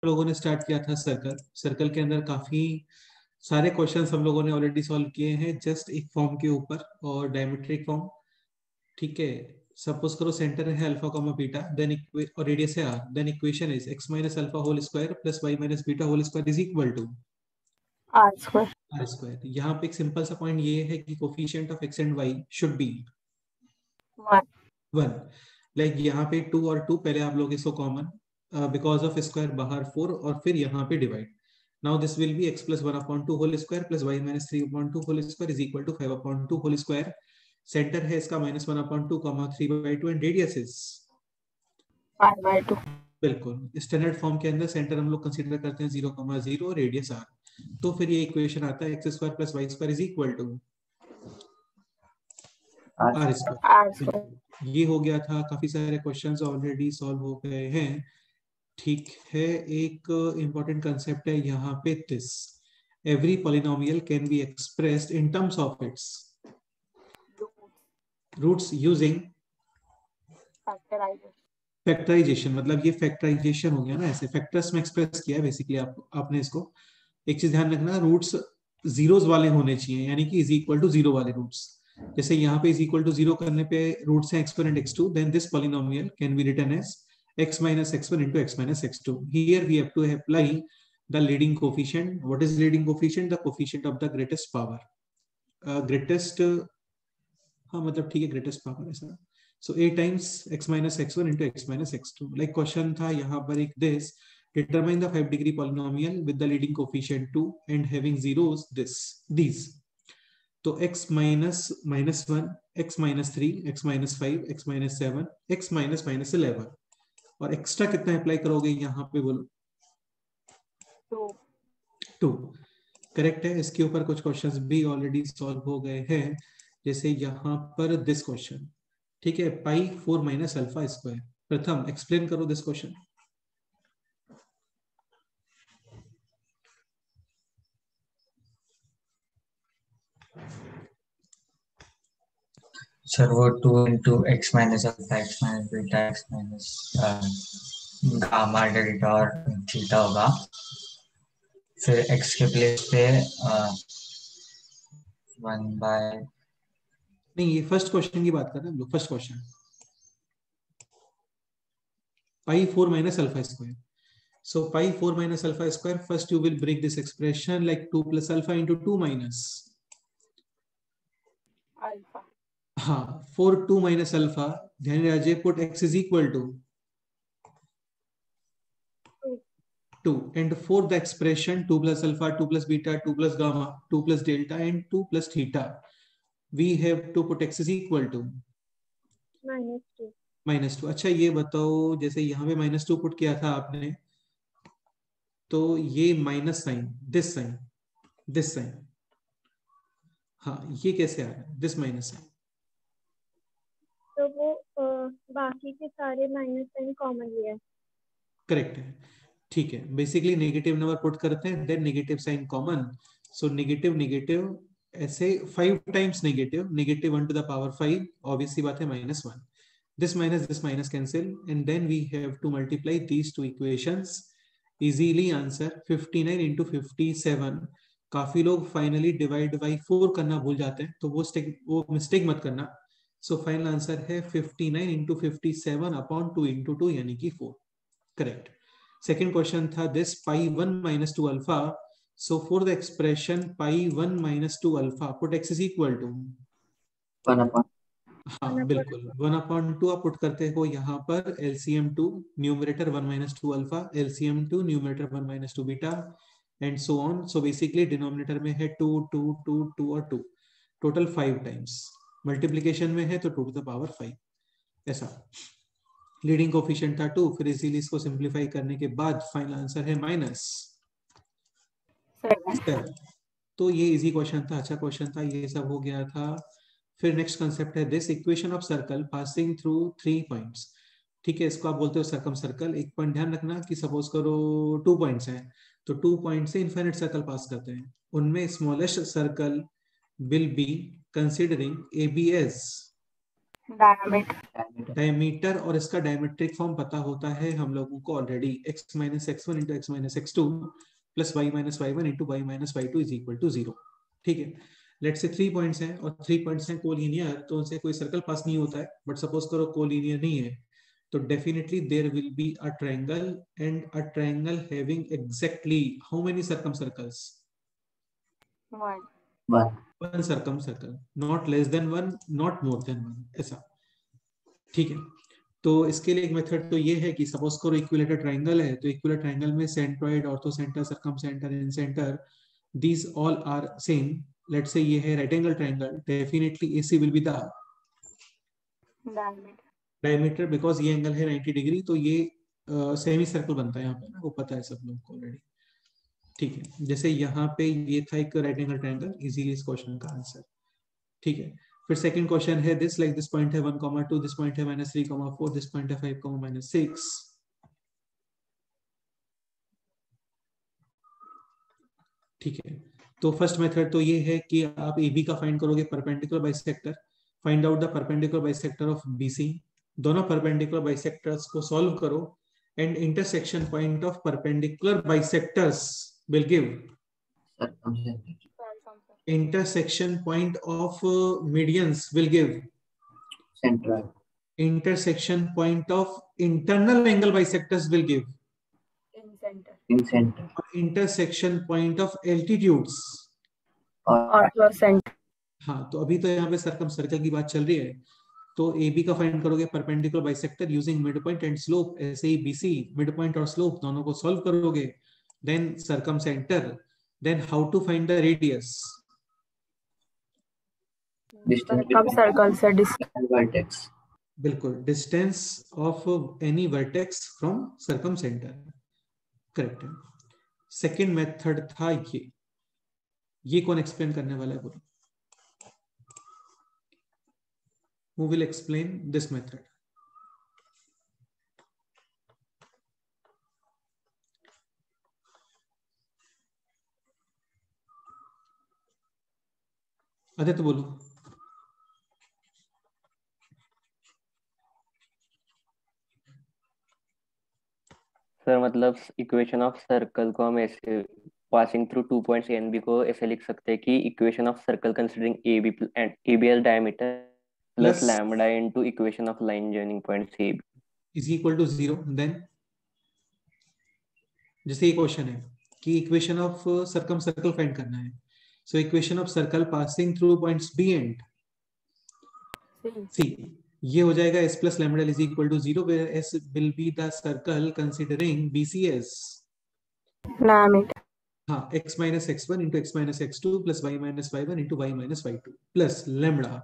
लोगों ने स्टार्ट किया था सर्कल। सर्कल के अंदर काफी सारे क्वेश्चंस हम लोगों ने ऑलरेडी सॉल्व किए हैं जस्ट एक फॉर्म के ऊपर और डायमेट्रिक फॉर्म। ठीक है, सपोज करो सेंटर है अल्फा कॉमा बीटा, देन और रेडियस है R, then equation is x minus alpha whole square plus y minus beta whole square is equal to are square. R square. यहाँ पे एक simple सा पॉइंट ये है कि coefficient of x and y should be 1। Like यहाँ पे 2 और 2 पहले आप लोग इसको कॉमन, बिकॉज ऑफ स्क्वायर बाहर 4 और फिर यहाँ पे divide. Now this will be x plus 1/2 whole square plus y minus 3/2 whole square is equal to 5/2 whole square. Centre है इसका -1/2 3/2 एंड रेडियस इज 1/2। बिल्कुल स्टैंडर्ड फॉर्म के अंदर सेंटर हम लोग कंसीडर करते हैं 0,0 रेडियस r। तो फिर ये इक्वेशन आता है x square plus y square is equal to are square. ये हो गया था, काफी सारे क्वेश्चंस ऑलरेडी सॉल्व हो गए हैं। ठीक है, एक इंपॉर्टेंट कंसेप्ट है यहाँ पे this, every polynomial can be expressed in terms of its roots using factorisation. मतलब ये फैक्टराइजेशन हो गया ना, ऐसे फैक्टर्स में एक्सप्रेस किया है बेसिकली आपने इसको। एक चीज ध्यान रखना, रूट्स जीरोस वाले होने चाहिए, यानी कि इज इक्वल टू 0 वाले रूट्स। जैसे यहाँ पे इज इक्वल टू 0 करने पे रूट्स हैं x1 and x2, then this polynomial can be written as x minus x1 into x minus x2. Here we have to apply the leading coefficient. What is leading coefficient? The coefficient of the greatest power. Greatest, हाँ मतलब ठीक है, greatest power ऐसा। So a times x minus x1 into x minus x2. Like question था यहाँ पर एक this, determine the 5-degree polynomial with the leading coefficient 2 and having zeros these. तो x minus -1, x minus 3, x minus 5, x minus 7, x minus -11 और extra कितना apply करोगे यहाँ पे बोलो? 2। करेक्ट है। इसके ऊपर कुछ क्वेश्चंस भी ऑलरेडी सॉल्व हो गए हैं, जैसे यहाँ पर दिस क्वेश्चन। ठीक है, पाई 4 माइनस अल्फा स्क्वायर। प्रथम एक्सप्लेन करो दिस क्वेश्चन। सर वो 2 into x minus alpha x minus beta x minus gamma delta और थीटा होगा। फिर x के प्लेस पे 1 by नहीं, ये फर्स्ट क्वेश्चन की बात कर रहे हैं हम लोग। First question pi 4 minus alpha square. So pi 4 minus alpha square, first you will break this expression like 2 plus alpha into 2 minus alpha. हाँ, 4 2 minus alpha, ध्यान रखिए, put x is equal to 2 and for the expression 2 plus alpha 2 plus beta 2 plus gamma 2 plus delta and 2 plus theta, we have to put x is equal to -2। अच्छा ये बताओ, जैसे यहाँ पे -2 put किया था आपने, तो ये माइनस साइन, दिस साइन, हाँ ये कैसे आ रहा है दिस माइनस साइन? तो वो बाकी के सारे माइनस साइन कॉमन लिया है। करेक्ट है, ठीक है। बेसिकली नेगेटिव नंबर पुट करते हैं, then negative sign common. So negative negative ऐसे 5 times negative, negative 1 to the power 5, obviously बात है -1। this minus cancel and then we have to multiply these two equations. easily answer 59 into 57। काफी लोग finally divide by 4 करना भूल जाते हैं, तो वो मिस्टेक मत करना। सो फाइनल आंसर है 59 into 57 अपॉन 2 into 2 यानी कि 4। करेक्ट। सेकेंड क्वेश्चन था दिस पाई 1 minus 2 अल्फा। So for the expression pi 1 minus 2 अल्फा put x is equal to 1/2। हाँ बिल्कुल 1/2 आप पुट करते हो यहाँ पर। LCM 2 numerator 1 minus 2 alpha, LCM 2 numerator 1 minus 2 beta and so on. So basically denominator में है 2 2 2 2 और 2, टोटल 5 टाइम्स। मल्टीप्लीकेशन में है तो 2 to the power 5 ऐसा। लीडिंग कोफिशिएंट था 2, फिर इजीली इसको सिंप्लीफाई करने के बाद फाइनल आंसर है -7। तो ये इजी क्वेश्चन था, अच्छा क्वेश्चन था, ये सब हो गया था। फिर नेक्स्ट कंसेप्ट है this equation of circle passing through 3 points. ठीक है, इसको आप बोलते हो सर्कम सर्कल। एक पॉइंट ध्यान रखना कि सपोज करो 2 पॉइंट्स हैं, तो 2 पॉइंट से इनफाइनाइट सर्कल पास करते हैं, उनमें smallest circle will be considering AB as diameter और इसका डायमेट्रिक फॉर्म पता होता है हम लोगों को already, x minus x1 into x minus x2 plus y minus y1 into y minus y2 is equal to 0। ठीक है, लेट से 3 पॉइंट्स हैं और 3 पॉइंट्स हैं कोलिनियर, तो उनसे कोई सर्कल पास नहीं होता है, बट सपोज करो कोलिनियर नहीं है, तो definitely there will be a triangle and a triangle having exactly how many circum circles? One circum circle, not less than one, not more than one, ऐसा। ठीक है, तो इसके लिए एक मेथड तो ये है कि सपोज करो इक्विलेटर ट्रायंगल है, तो इक्विलेटर ट्रायंगल में centroid, ortho centre, circum centre, in centre, these all are same. Let's say ये है right angle triangle, definitely AC will be the diameter because ये एंगल है 90 डिग्री, तो ये सेमी सर्कल बनता है यहाँ पे ना, वो पता है सब लोगों को ऑलरेडी। ठीक है, जैसे यहाँ पे ये था एक राइट एंगल ट्रायंगल, इजीली इस क्वेश्चन का आंसर। ठीक है, फिर सेकंड क्वेश्चन है दिस, लाइक दिस पॉइंट है 1,2, दिस पॉइंट है -3,4, दिस पॉइंट है 5,-6। ठीक है, तो फर्स्ट मेथड तो ये है कि आप AB का फाइंड करोगे perpendicular bisector, find out the perpendicular bisector of BC, दोनों परपेंडिकुलर बाइसेक्टर्स को सॉल्व करो and intersection point of perpendicular bisectors will give intersection point of medians will give central, intersection point of internal angle bisectors will give in center, intersection point of altitudes or center. हाँ, तो अभी तो यहाँ पे circum circle की बात चल रही है, तो AB का फाइंड करोगे perpendicular bisector using mid point and slope, ऐसे ही BC मिड पॉइंट और स्लोप दोनों को सॉल्व करोगे, then circum centre, then how to find the radius, Distance circle से distance vertex. बिल्कुल, distance of any vertex from circum centre, correct है। Second method था ये कौन एक्सप्लेन करने वाला है बोलो? Who will explain this method? Aditya बोलो। सर मतलब इक्वेशन ऑफ सर्कल को हम ऐसे passing through 2 points A and B को ऐसे लिख सकते हैं कि equation of circle considering AB and AB as diameter plus lambda into equation of line joining point AB is equal to 0। देन जैसे ये क्वेश्चन है कि equation of circum circle find करना है, so equation of circle passing through points B and C, ये हो जाएगा S plus lambda is equal to 0 where S will be the circle considering BC as हाँ x minus x1 into x minus x2 plus y minus y1 into y minus y2 plus lambda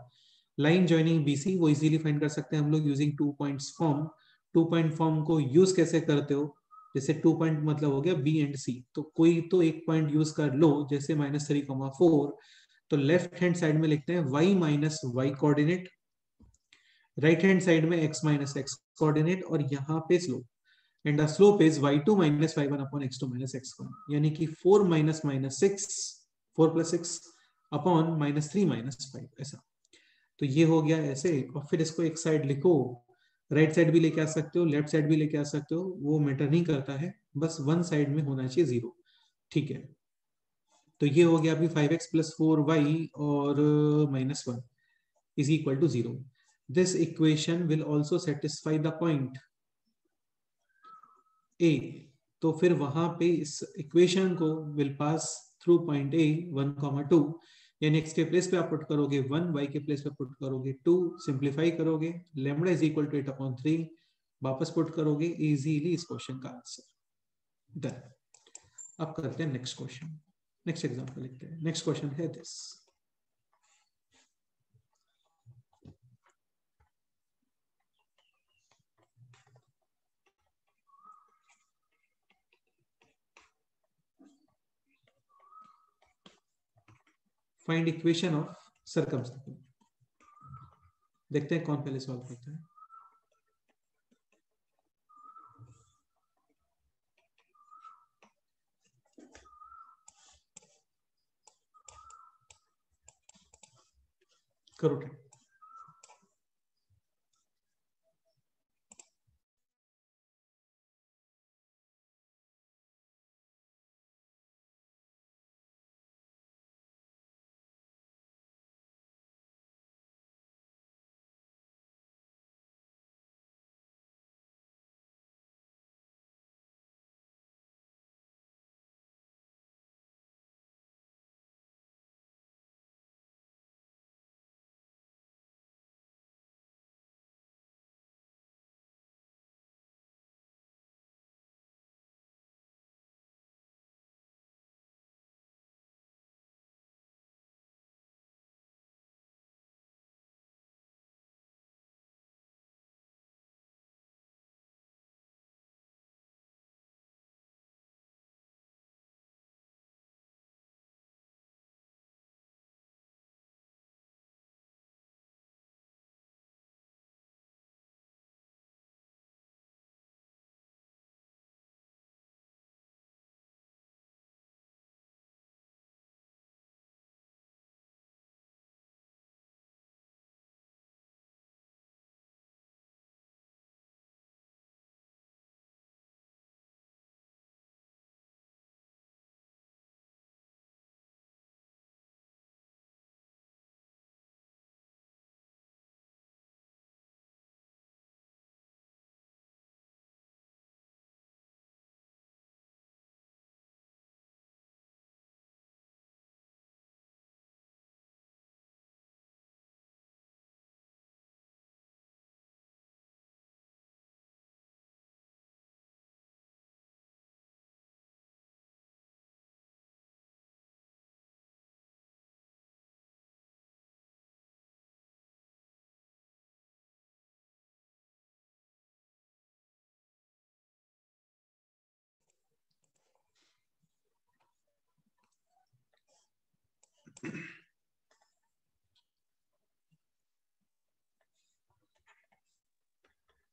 line joining BC, वो easily find कर सकते हैं हम लोग using 2 points form. 2 point form को use कैसे करते हो, जैसे 2 पॉइंट मतलब हो गया B एंड C, तो कोई तो एक पॉइंट यूज कर लो, जैसे -3,4, तो लेफ्ट हैंड साइड में लिखते हैं y minus y coordinate, right hand side में x माइनस x कोऑर्डिनेट, और यहाँ पे slope, and the slope is y2 minus y1 upon x2 minus x1, यानी कि 4 minus minus 6, 4 plus 6 upon -3 minus 5, ऐसा। तो ये हो गया ऐसे, और फिर इसको एक साइड लिखो, राइट साइड भी लेके आ सकते हो, लेफ्ट साइड भी लेके आ सकते हो, वो मैटर नहीं करता है, बस वन साइड में होना चाहिए 0। ठीक है, तो ये हो गया अभी 5x प्लस 4y और -1 is equal to 0। This equation will also satisfy the point A, तो फिर वहां पे इस इक्वेशन को will pass through point A 1,2, यानी x के प्लेस पे आप पुट करोगे 1, y के प्लेस पे पुट करोगे 2, सिंप्लीफाई करोगे, लैम्डा इज इक्वल टू 8/3, वापस पुट करोगे, इजीली इस क्वेश्चन का आंसर डन। अब करते हैं नेक्स्ट क्वेश्चन, नेक्स्ट एग्जांपल लिखते हैं। नेक्स्ट क्वेश्चन है this, find equation of circumstance. देखते हैं कौन पहले सॉल्व करता है। करो टाइम।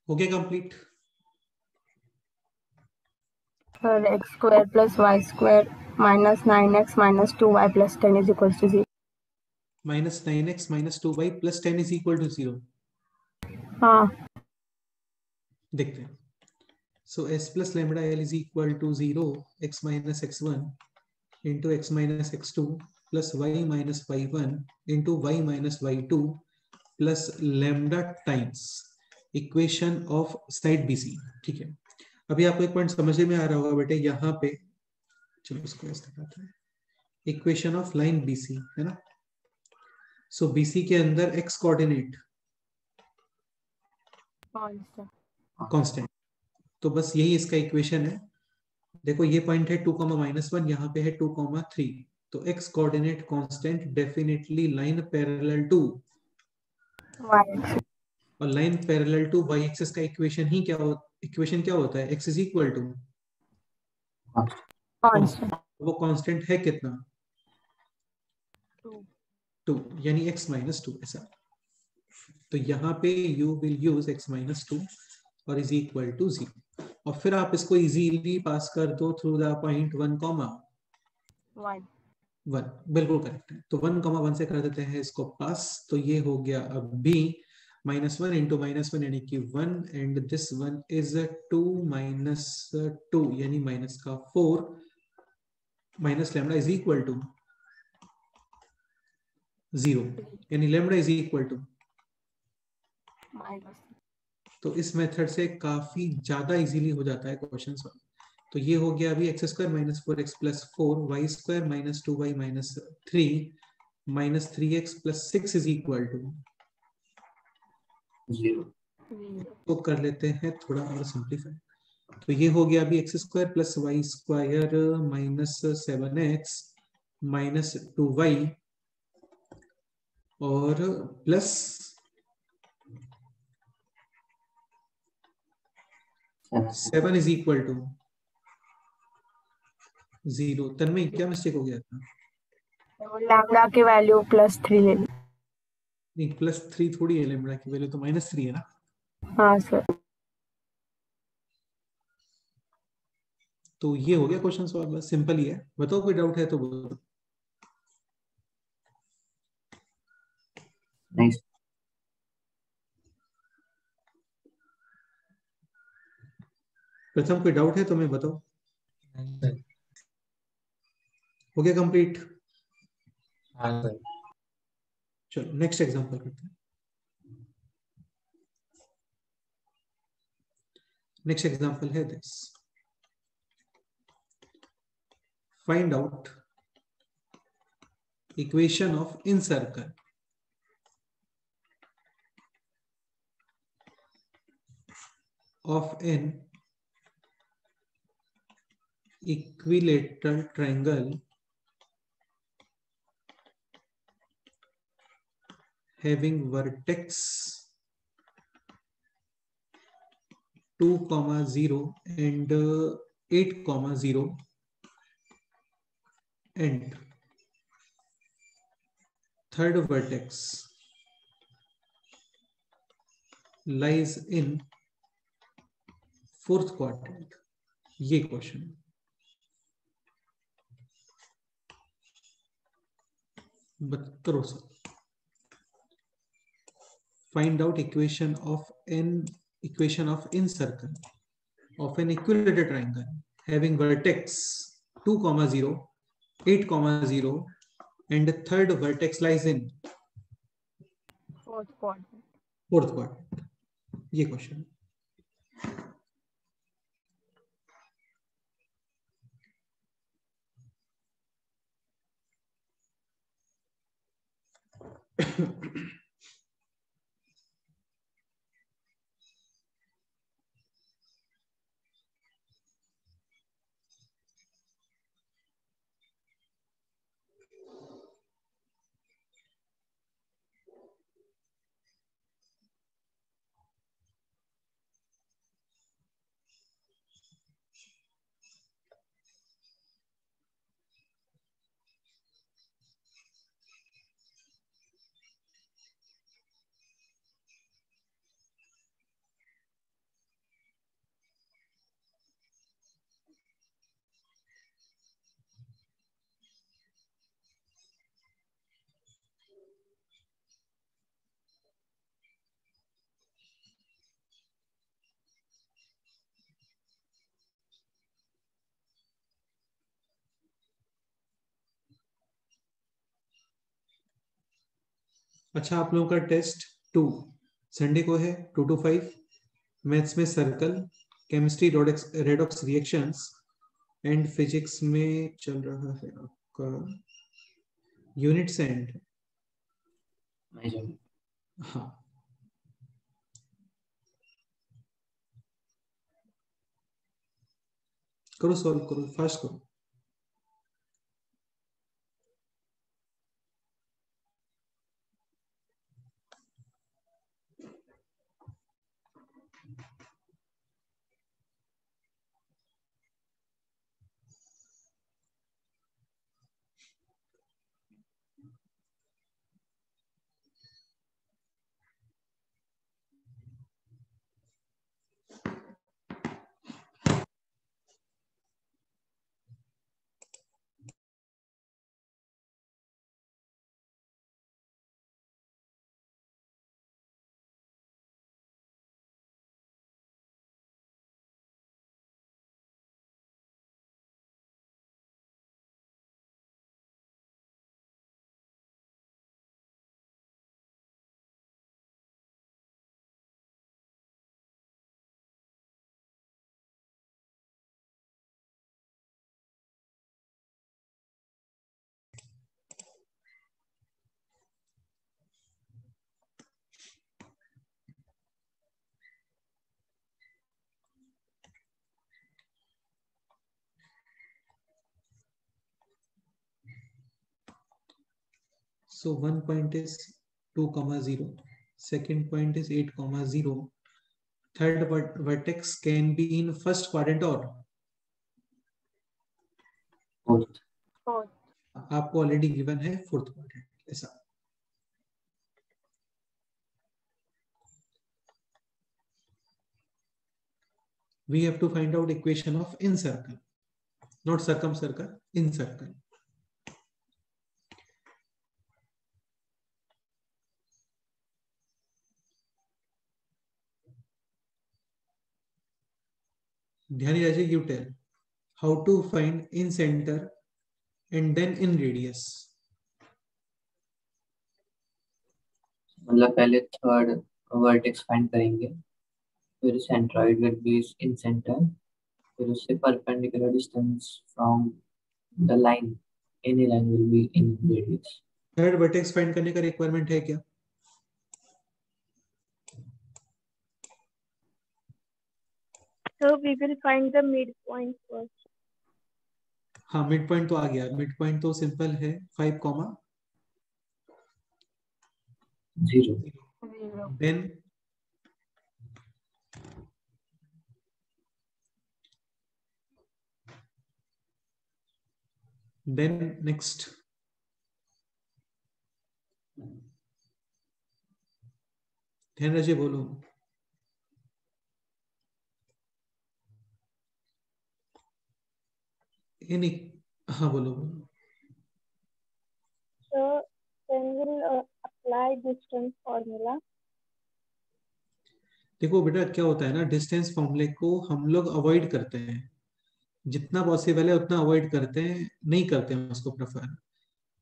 हो गया complete? Sir x square plus y square minus 9x minus 2y plus 10 is equals to 0. -9x minus 2y plus 10 is equal to 0. हाँ. देखते हैं. So s plus lambda l is equal to 0 x minus x1 into x minus x2 plus y minus y1 into y minus y2 plus lambda times equation of side BC. ठीक है, अभी आपको एक point समझ में आ रहा होगा बेटे, यहाँ पे चलो इसको ऐसे दिखाते हैं. इक्वेशन ऑफ लाइन BC है ना. सो BC के अंदर x कोऑर्डिनेट कांस्टेंट, तो बस यही इसका इक्वेशन है. देखो ये पॉइंट है 2,-1, यहाँ पे है 2,3, तो x coordinate constant definitely line parallel to y. और line parallel to y axis का इक्वेशन ही इक्वेशन क्या होता है? x is equal to Constant. वो कांस्टेंट है कितना? 2, यानी x माइनस 2 ऐसा. तो यहाँ पे you will use x minus 2 और इज इक्वल टू 0, और फिर आप इसको इजीली पास कर दो थ्रू द पॉइंट 1,1. बिल्कुल करेक्ट है. तो 1,1 से कर देते हैं इसको पास, तो ये हो गया अब b -1 into -1 यानी कि 1, and this one is 2 minus 2 यानी माइनस का 4 minus lambda is equal to 0, यानी लैम्डा इज इक्वल टू. तो इस मेथड से काफी ज्यादा इजीली हो जाता है क्वेश्चन सॉल्व. तो ये हो गया अभी x square minus 4x plus 4 y square minus 2y minus 3 minus 3x plus 6 is equal to 0. तो कर लेते हैं थोड़ा और सिंप्लीफाई. तो ये हो गया अभी x square plus y square minus 7x minus 2y और प्लस 7 इज इक्वल टू 0. तन्मय क्या मिस्टेक हो गया था? लैम्डा की वैल्यू +3 ले ली. नहीं, +3 थोड़ी है, लैम्डा की वैल्यू तो -3 है ना. हाँ सर. तो ये हो गया क्वेश्चन सॉल्व, बस सिंपल ही है. बताओ कोई डाउट है तो बोलो. नहीं. प्रथम कोई डाउट है तो मैं बताओ. हो गया कंप्लीट? हाँ सर. चलो नेक्स्ट एग्जांपल करते हैं. नेक्स्ट एग्जांपल है this. Find out equation of in circle of an equilateral triangle having vertex 2,0 and 8,0 and third vertex lies in fourth quadrant. ये क्वेश्चन करो sir. Find out equation of in circle of an equilateral triangle having vertex 2,0, 8,0 and the third vertex lies in fourth quadrant. Fourth quadrant. ये question. अच्छा, आप लोगों का test 2 Sunday को है 2 to 5, maths में circle, chemistry redox reactions and physics में चल रहा है आपका यूनिट्स एंड, हाँ करो, सॉल्व करो, फास्ट करो। So one point is 2,0. Second point is 8,0. Third vertex can be in first quadrant or fourth. आपको ऑलरेडी गिवन है फोर्थ क्वाड्रेंट। ऐसा we have to find out equation of in circle, not circumcircle, in circle. ध्यान राजे, you tell how to find in center and then in radius. मतलब पहले third vertex find करेंगे, फिर centroid will be in centre, फिर उससे perpendicular distance from the line, any line will be in radius. Third vertex find करने का requirement है क्या? So we will find the midpoint first. हाँ, मिड पॉइंट तो आ गया। मिड पॉइंट तो सिंपल है 5, 0। then next ध्यान रखिए, बोलो। ये नहीं, हाँ बोलो बोलो। So then we'll apply distance formula. देखो बेटा, क्या होता है ना, डिस्टेंस फॉर्मूले को हम लोग अवॉइड करते हैं, जितना पॉसिबल है उतना अवॉइड करते हैं, नहीं करते हैं उसको प्रेफर।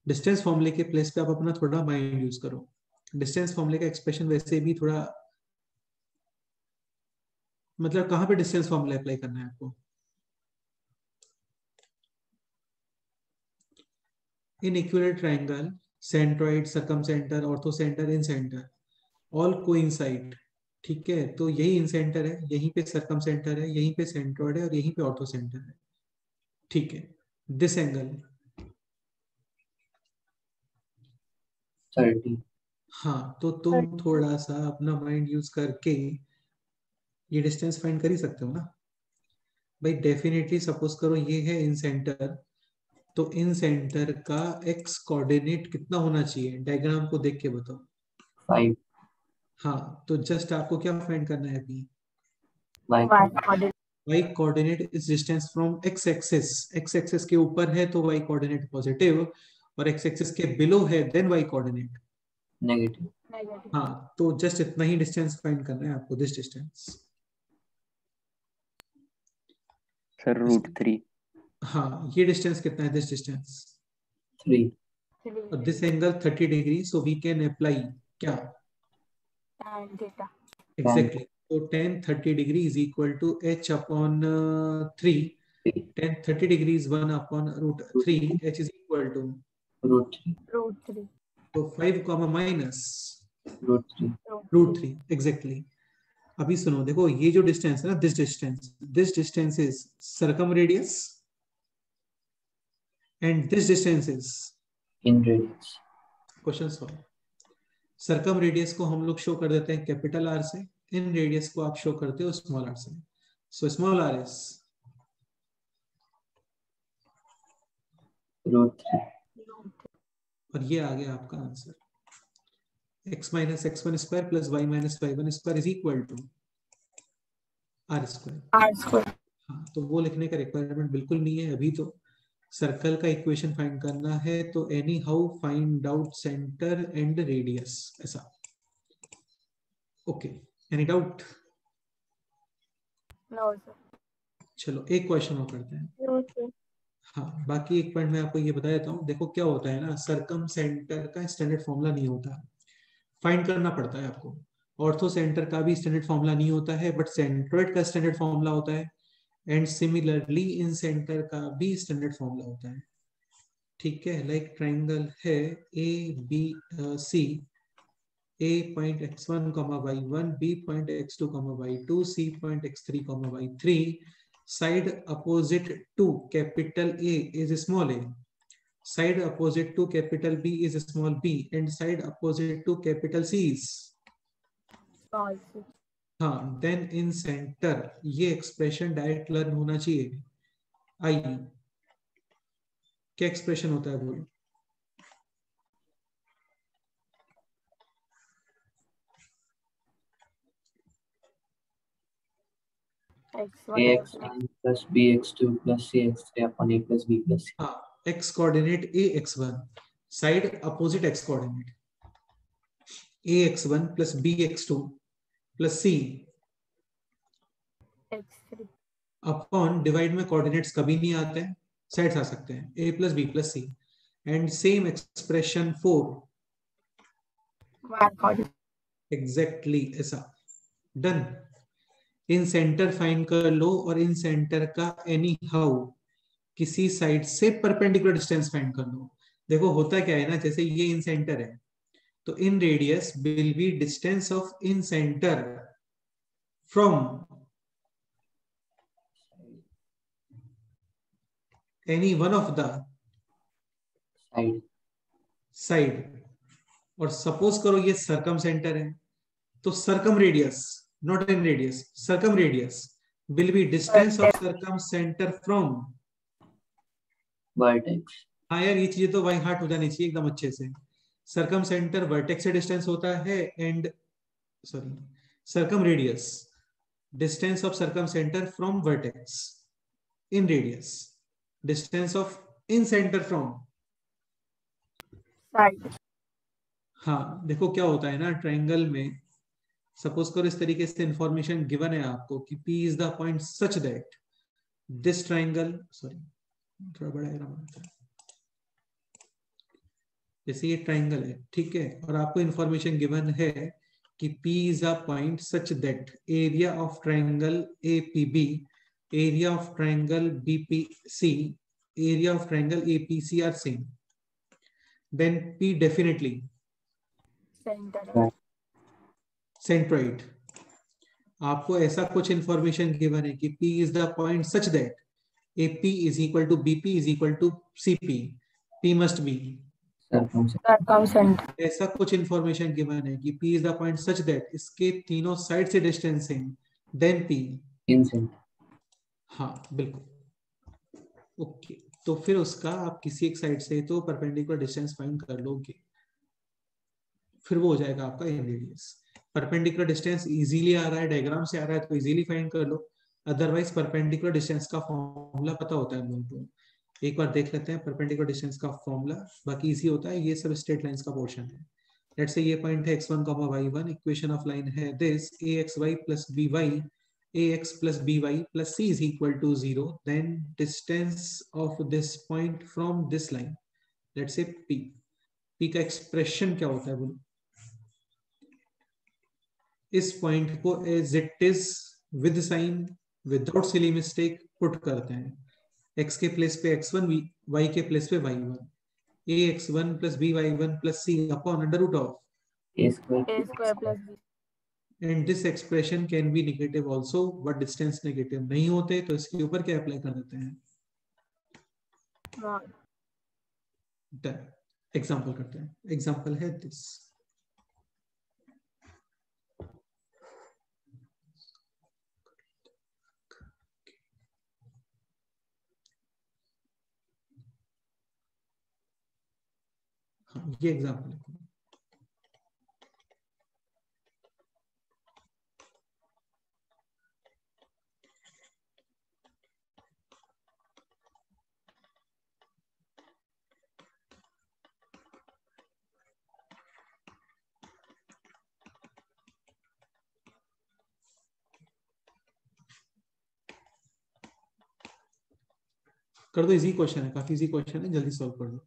डिस्टेंस फॉर्मूले के प्लेस पे आप अपना थोड़ा माइंड यूज करो। डिस्टेंस फॉर्मूले का एक्सप्रेशन वैसे भी थोड़ा, मतलब कहाँ पे डिस्टेंस फॉर्मूला अप्लाई करना है आपको? In equilateral triangle, centroid, circumcentre, orthocentre, incentre, all coincide. ठीक है, तो यही इन सेंटर है, यहीं पे सर्कमसेंटर है, यहीं पे सेंट्रॉइड है और यहीं पे ऑर्थोसेंटर है। ठीक है, दिस एंगल 30। हाँ, तो तुम थोड़ा सा अपना माइंड यूज करके ये डिस्टेंस फाइंड कर ही सकते हो ना भाई। डेफिनेटली सपोज करो ये है इन सेंटर, तो इन सेंटर का एक्स कोऑर्डिनेट कितना होना चाहिए? डायग्राम को देख के बताओ। 5। हाँ, तो जस्ट आपको क्या फाइंड करना है अभी? y coordinate is distance from x axis. x axis के ऊपर है तो y कोऑर्डिनेट पॉजिटिव, और x एक्सिस के बिलो है देन y कोऑर्डिनेट नेगेटिव। हाँ, तो जस्ट इतना ही डिस्टेंस फाइंड करना है आपको, दिस डिस्टेंस। सर √3। हाँ, ये डिस्टेंस कितना है? This distance 3। और this angle 30 degree, so we can apply क्या? tan theta. एग्जैक्टली तो tan 30 degree is equal to h upon 3. tan 30 degree is 1 upon root 3. h is equal to √3. तो 5 comma minus √3. √3. Exactly. अभी सुनो, देखो ये जो distance है ना, this distance is circum radius and this distance is in radius. Question solve. Circum radius को हम लोग शो कर देते हैं कैपिटल आर से, इन रेडियस को आप शो करते हो स्मॉल आर से. So small r is √3. और ये आ गया आपका answer. x minus x1 square plus y minus y1 square is equal to are square. r². हाँ, तो वो लिखने का रिक्वायरमेंट बिल्कुल नहीं है अभी. तो सर्कल का इक्वेशन फाइंड करना है तो anyhow find out centre and radius, ऐसा. Okay, any doubt? No sir. चलो एक क्वेश्चन और करते हैं. No sir. हाँ, बाकी एक पॉइंट मैं आपको ये बता देता हूँ. देखो क्या होता है ना, सर्कम सेंटर का स्टैंडर्ड फॉर्मूला नहीं होता, फाइंड करना पड़ता है आपको. ऑर्थो सेंटर का भी स्टैंडर्ड फॉर्मूला नहीं होता है, बट सेंट्रोइड का स्टैंडर्ड फॉर्मूला होता है. एंड सिमिलरली इन सेंटर का भी स्टैंडर्ड फॉर्मूला होता है. ठीक है, लाइक ट्राइंगल है A B C. A point x1 comma y1, B point x2 comma y2, C point x3 comma y3. Side opposite to capital A is small a. Side opposite to capital B is small b, and side opposite to capital C is Small c. हाँ. Then in center ये expression direct learn होना चाहिए. आइए, क्या expression होता है बोल? x1 ax1 plus bx2 plus cx3 upon a plus b plus c. हाँ, x coordinate a x1, side opposite x coordinate a x1 plus b x2 plus c x3. Upon divide में coordinates कभी नहीं आते हैं, sides आ सकते हैं, a plus b plus c. And same expression 4 y coordinate. Exactly ऐसा. Done. इन centre find कर लो और इन सेंटर का एनी हाउ किसी साइड से परपेंडिकुलर डिस्टेंस फाइंड कर लो. देखो होता क्या है ना, जैसे ये इन सेंटर है तो इन radius will be distance of in centre from any one of the side. और सपोज करो ये सर्कम सेंटर है तो circum radius, not in radius, circum radius will be distance of circum centre from vertex. हाँ यार, ये चीजें तो बाई हार्ट हो जानी चाहिए एकदम अच्छे से. सर्कम सेंटर वर्टेक्स से डिस्टेंस होता है and sorry circum radius distance of circum centre from vertex. In radius distance of in centre from Side. हाँ. देखो क्या होता है ना, ट्रायंगल में सपोज करो इस तरीके से इंफॉर्मेशन गिवन है आपको कि P is the point such that this triangle, sorry थोड़ा बड़ा है, जैसे ये ट्रायंगल है, ठीक है, और आपको इंफॉर्मेशन गिवन है कि P is a point such that area of triangle APB, area of triangle BPC, area of triangle APC are same. Then P definitely Center. Centroid. आपको ऐसा कुछ इंफॉर्मेशन गिवन है कि P is the point such that AP is equal to BP is equal to CP. P must be Circum center. ऐसा कुछ information given है कि P is the point such that इसके तीनों साइड से distance same, then P इन centre. हाँ बिल्कुल. Okay, तो फिर उसका आप किसी एक साइड से तो परपेंडिकुलर डिस्टेंस फाइंड कर लोगे, फिर वो हो जाएगा आपका inradius. Perpendicular distance easily आ रहा है, डायग्राम से आ रहा है तो इजीली फाइंड कर लो. अदरवाइज परपेंडिकुलर डिस्टेंस का फॉर्मूला पता होता है हम लोगों को. एक बार देख लेते हैं परपेंडिकुलर डिस्टेंस का फॉर्मूला, बाकी इजी होता है, ये सब स्ट्रेट लाइंस का पोर्शन है. लेट्स से ये पॉइंट है x1, y1, equation of line है this axy plus by ax plus by plus c is equal to 0. then distance of this point from this line, let's say p. p का expression क्या होता है बोलो? इस point को as it is with sign without silly mistake put करते हैं. x के प्लेस पे x1, y के प्लेस पे y1. ax1 plus by1 plus c upon under root of A square A square plus B. and this expression can be negative also but distance negative नहीं होते तो इसके ऊपर क्या अप्लाई कर देते हैं? Mod. एग्जाम्पल करते हैं. एग्जाम्पल है दिस. हाँ, ये एग्जाम्पल है. कर दो. इजी क्वेश्चन है, काफी इजी क्वेश्चन है, जल्दी सॉल्व कर दो.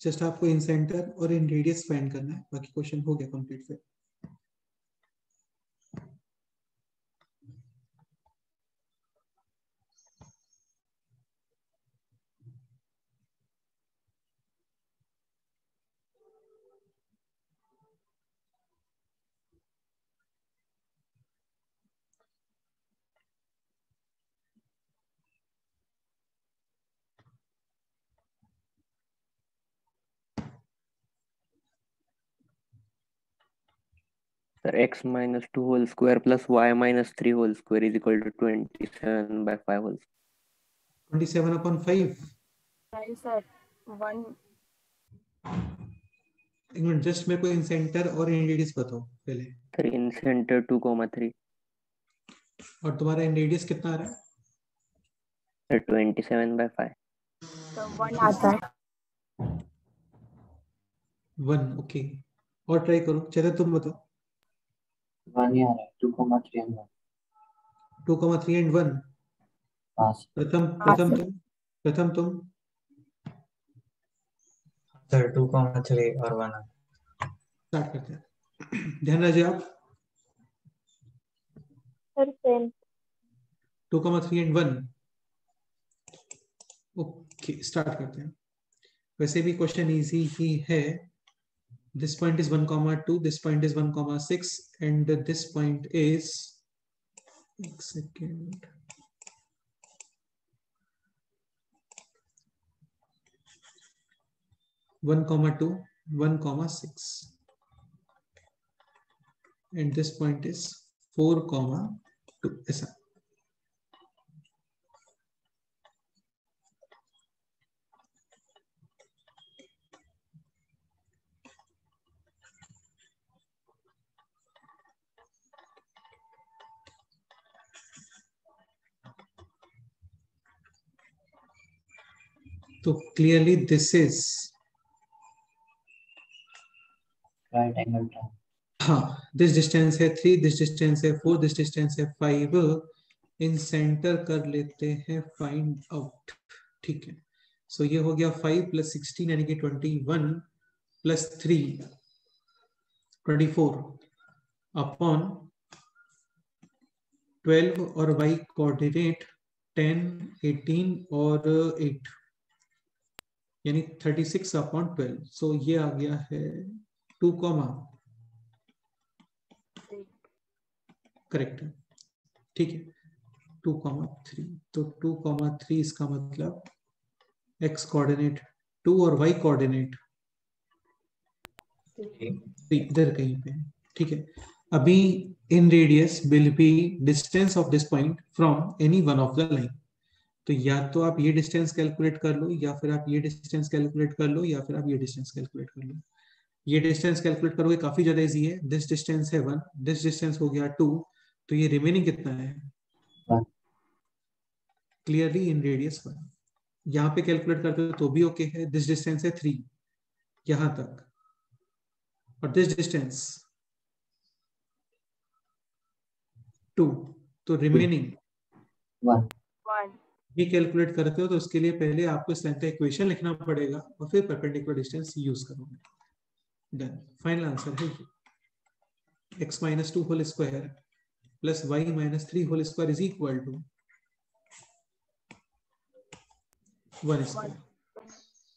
जस्ट आपको इन सेंटर और इन रेडियस फाइंड करना है. बाकी क्वेश्चन हो गया कंप्लीट. फिर Sir, x minus 2 whole square plus y minus 3 whole square is equal to 27 by 5 whole square. 27/5. Right, sir. 1. एक मिनट, जस्ट मेरे को इन सेंटर और इन रेडियस बताओ पहले. Sir, in center 2,3. और तुम्हारा इन रेडियस कितना आ रहा है? Sir, 27 by 5. तो 1 आता है. 1. ओके. और ट्राई करो. चलो तुम बताओ. 1 ही आ रहा है. 2,3 and 1. 2,3 and 1. हाँ sir. प्रथम हाँ, प्रथम sir. तुम प्रथम तुम सर 2,3 और 1। स्टार्ट करते हैं। ध्यान रखिए आप। Sir same. 2,3 and 1। Okay, start करते हैं। वैसे भी क्वेश्चन इजी ही है। This point is 1,2, this point is 1,6, and this point is, एक second, 1,2, 1,6, and this point is 4,2, ऐसा। तो clearly this is right angle triangle. हाँ, दिस डिस्टेंस है 3, दिस डिस्टेंस है 4, दिस डिस्टेंस है 5। इन सेंटर कर लेते हैं फाइंड आउट। ठीक है, सो ये हो गया 5 + 16 यानी कि 21 + 3 24 अपॉन 12 और y कोऑर्डिनेट 10 18 और 8 यानी 36 अपॉन 12। सो ये आ गया है 2, करेक्ट है। ठीक है, 2,3। तो 2,3 इसका मतलब x कोऑर्डिनेट 2 और y कोऑर्डिनेट इधर कहीं पे। ठीक है, अभी इन radius will be distance of this point from any one of the line. तो या तो आप ये डिस्टेंस कैलकुलेट कर लो, या फिर आप ये डिस्टेंस कैलकुलेट कर लो, या फिर आप ये डिस्टेंस कैलकुलेट कर लो। ये डिस्टेंस कैलकुलेट करोगे काफी ज्यादा इजी है। दिस डिस्टेंस है 1, दिस डिस्टेंस हो गया 2, तो ये रिमेनिंग कितना है? 1। Clearly in radius 1। यहाँ पे कैलकुलेट करते हो तो भी ओके है। दिस डिस्टेंस है 3 यहां तक, और दिस डिस्टेंस 2, तो रिमेनिंग 1। 1। ये कैलकुलेट करते हो तो उसके लिए पहले आपको इस लाइन का इक्वेशन लिखना पड़ेगा और फिर परपेंडिकुलर डिस्टेंस यूज करोगे। डन। फाइनल आंसर है ये x - 2 whole square plus y - 3 whole square is equal to 1 square.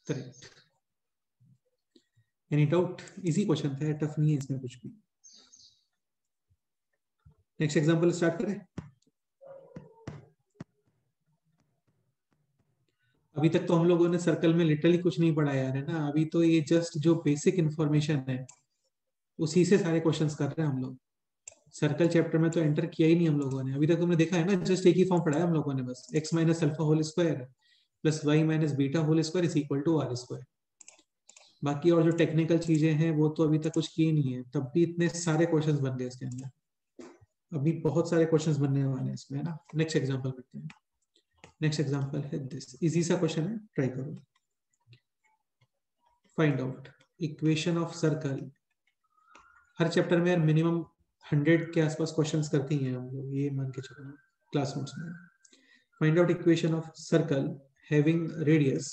Correct. Any doubt? Easy question था, टफ नहीं है इसमें कुछ भी। नेक्स्ट एग्जांपल स्टार्ट करें। अभी तक तो हम लोगों ने सर्कल में लिटरली कुछ नहीं पढ़ा यार, है ना। अभी तो ये जस्ट जो बेसिक इंफॉर्मेशन है उसी से सारे क्वेश्चंस कर रहे हैं हम लोग। सर्कल चैप्टर में तो एंटर किया ही नहीं हम लोगों ने। अभी तक तुमने देखा है ना, जस्ट एक ही फॉर्म पढ़ा है हम लोगों ने बस, x - alpha whole square plus y - beta whole square is equal to r square. बाकी और जो टेक्निकल चीजें हैं वो तो अभी तक कुछ की नहीं है, तब भी इतने सारे क्वेश्चंस बन गए इसके अंदर। अभी बहुत सारे क्वेश्चंस बनने वाले हैं इसमें, है ना। नेक्स्ट एग्जांपल करते हैं। नेक्स्ट एग्जांपल है दिस, इजी सा क्वेश्चन है, ट्राई करो। Find out equation of circle. Her chapter में यार मिनिमम 100 के आसपास क्वेश्चंस करते ही हैं हम लोग, ये मान के चलो क्लास नोट्स में। Find out equation of circle having radius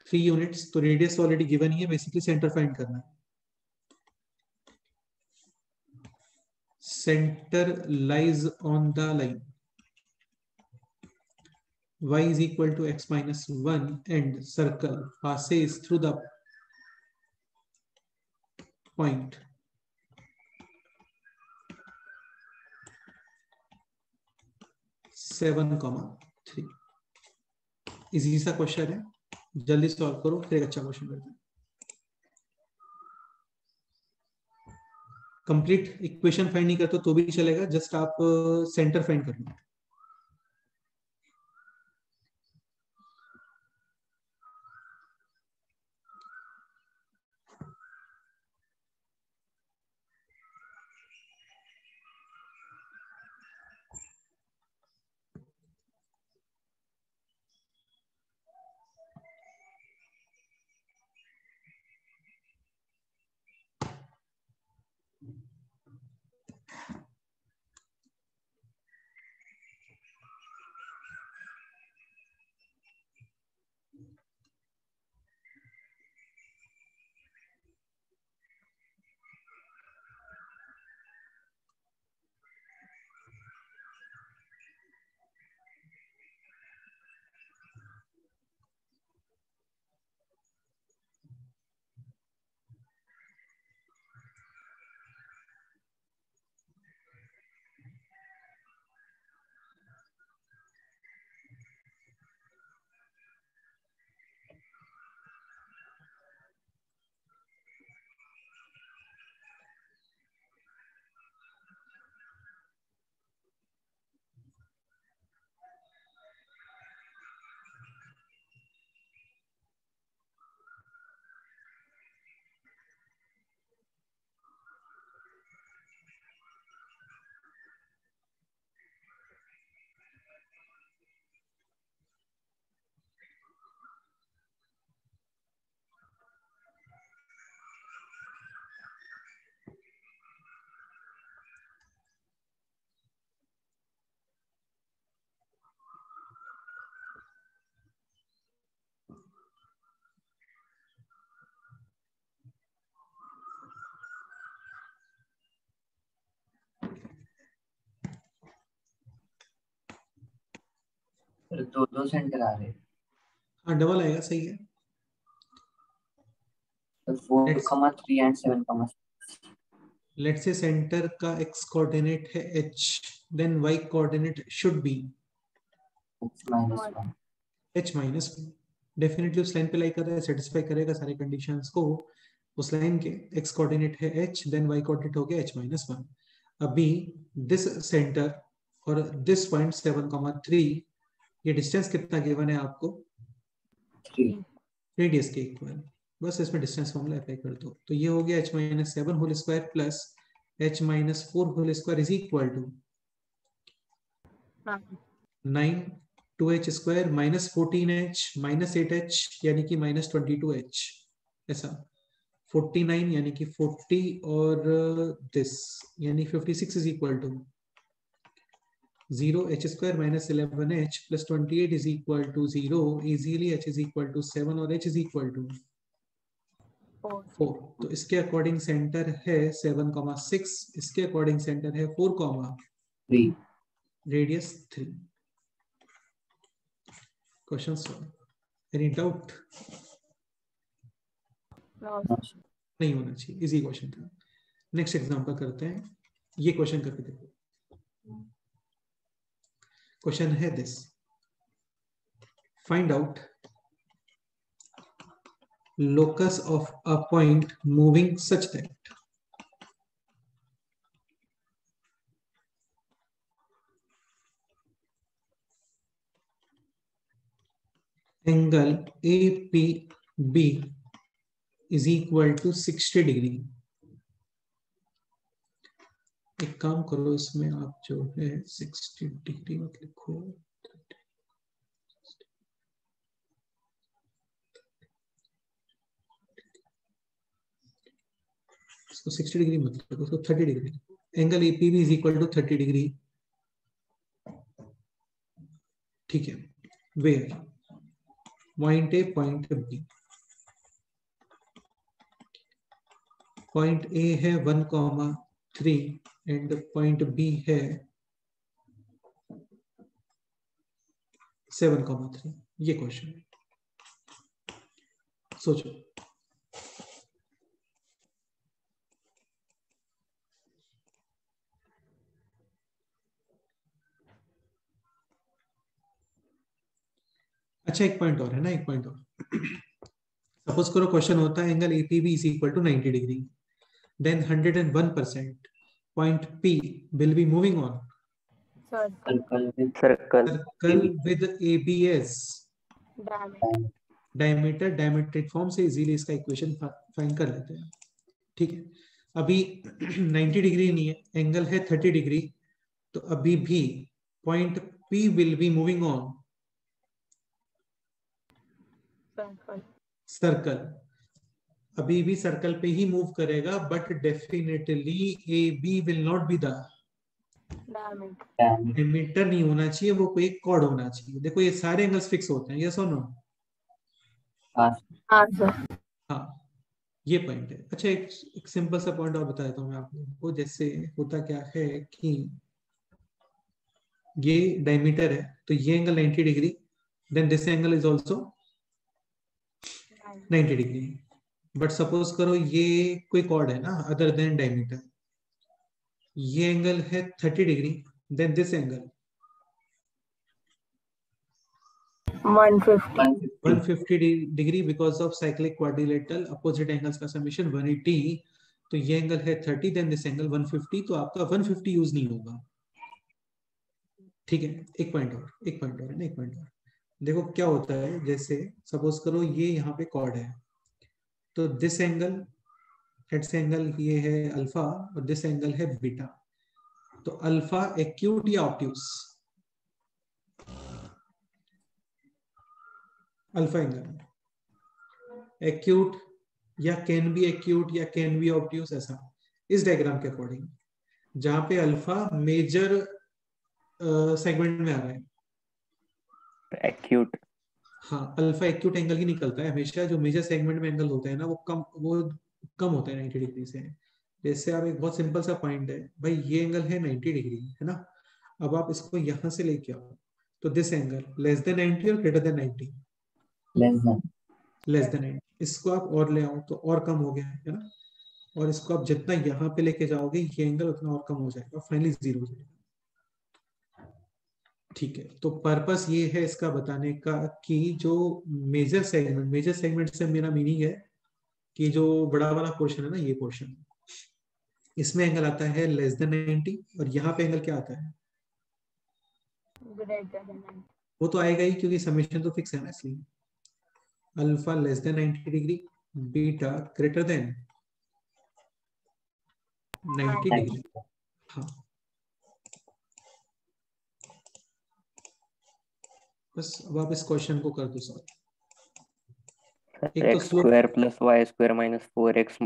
3 units. तो रेडियस ऑलरेडी गिवन ही है, बेसिकली सेंटर फाइंड करना है। center lies on the line y is equal to x minus 1 and circle passes through the point 7,3। Easy सा question है, जल्दी solve करो फिर एक अच्छा क्वेश्चन करते हैं। कंप्लीट इक्वेशन फाइंड नहीं करते तो भी चलेगा, जस्ट आप सेंटर फाइंड कर लो। सर दो दो सेंटर आ रहे हैं। हाँ डबल आएगा, सही है। तो 4,3 एंड 7,6। लेट्स से सेंटर का x कोऑर्डिनेट है h, then y coordinate should be -1। h minus 1। Definitely उस लाइन पे लाई कर रहा है, सेटिस्फाई करेगा सारे कंडीशंस को। उस लाइन के x कोऑर्डिनेट है h, देन y कोऑर्डिनेट हो गया h माइनस 1। अभी दिस सेंटर और दिस पॉइंट 7,3, ये डिस्टेंस कितना गिवन है आपको? 3। रेडियस के इक्वल। बस इसमें डिस्टेंस फॉर्मूला अप्लाई कर दो, तो ये हो गया h minus 7 whole square plus h minus 4 whole square is equal to 9 2h square minus 14h minus 8h यानी कि माइनस 22h, ऐसा 49 यानी कि 40 और दिस यानी 56 is equal to 0 h square minus 11h plus 28 is equal to 0। Easily h is equal to 7 और h is equal to 4। तो इसके अकॉर्डिंग सेंटर है 7,6, इसके अकॉर्डिंग सेंटर है 4,3, radius 3। Question solve. Any doubt? नहीं होना चाहिए, इजी क्वेश्चन था। नेक्स्ट एग्जांपल करते हैं, ये क्वेश्चन करके देखो। क्वेश्चन है this, find out locus of a point moving such that angle APB is equal to 60 degree. एक काम करो, इसमें आप जो है 60 डिग्री मत लिखो, इसको 60 डिग्री मत लिखो, उसको 30 degree. Angle APB is equal to 30 degree, ठीक है। Where point A point B, point A है 1,3 एंड पॉइंट बी है 7,3। ये क्वेश्चन है, सोचो। अच्छा एक पॉइंट और है ना, एक पॉइंट और। सपोज करो क्वेश्चन होता है angle APB is equal to 90 degree, then 101% point P will be moving on circle with AB as diameter. Diametric form से इजीली इसका इक्वेशन फाइंड कर लेते हैं, ठीक है। अभी 90 डिग्री नहीं है, एंगल है 30 डिग्री, तो अभी भी point P will be moving on circle, अभी भी सर्कल पे ही मूव करेगा, but definitely A B will not be the diameter, नहीं होना चाहिए वो, कोई कॉर्ड होना चाहिए। देखो ये सारे एंगल्स फिक्स होते हैं, यस और नो? हाँ ये पॉइंट है। अच्छा एक सिंपल सा पॉइंट और बता देता हूँ मैं आप लोगों को। जैसे होता क्या है कि ये डायमीटर है, तो ये angle 90 degree, then this angle is also 90 degree. But suppose करो ये कोई कॉर्ड है ना अदर देन डायमीटर, ये एंगल है 30 degree, then this angle 150 degree because of cyclic quadrilateral opposite angles का समेशन 180। तो ये एंगल है 30, देन दिस एंगल 150, तो आपका 150 यूज नहीं होगा, ठीक है। एक पॉइंट और, एक पॉइंट और है ना, एक पॉइंट और। देखो क्या होता है, जैसे सपोज करो ये यहाँ पे कॉर्ड है, तो दिस एंगल हेड एंगल ये है अल्फा और दिस एंगल है बीटा। तो अल्फा एक्यूट या ऑब्ट्यूस? अल्फा एंगल एक्यूट या कैन बी एक्यूट या कैन बी ऑब्ट्यूस, ऐसा इस डायग्राम के अकॉर्डिंग, जहां पे अल्फा मेजर सेगमेंट में आ रहा है एक्यूट। हाँ अल्फा एक्यूट एंगल ही निकलता है हमेशा। जो मेजर सेगमेंट में एंगल होता है ना वो कम होता है 90 डिग्री से। जैसे आप एक बहुत सिंपल सा पॉइंट है भाई, ये एंगल है 90 डिग्री है ना, अब आप इसको यहां से लेके आओ, तो दिस एंगल लेस देन 90 और ग्रेटर देन 90? Less than 90। इसको आप और ले आओ तो और कम हो गया है ना, और इसको आप जितना यहाँ पे लेके जाओगे ये एंगल उतना और कम हो जाएगा, फाइनली 0 हो जाएगा। ठीक है, तो पर्पस ये है इसका बताने का कि जो मेजर सेगमेंट से मेरा मीनिंग है कि जो बड़ा वाला पोर्शन है ना, ये पोर्शन, इसमें एंगल आता है लेस देन 90, और यहाँ पे एंगल क्या आता है? Greater than 90। वो तो आएगा ही क्योंकि समेशन तो फिक्स है ना, इसलिए alpha less than 90 degree, beta greater than 90 degree. हाँ, बस अब आप इस क्वेश्चन को कर दो सॉल्व। एक तो x square plus y square minus 4x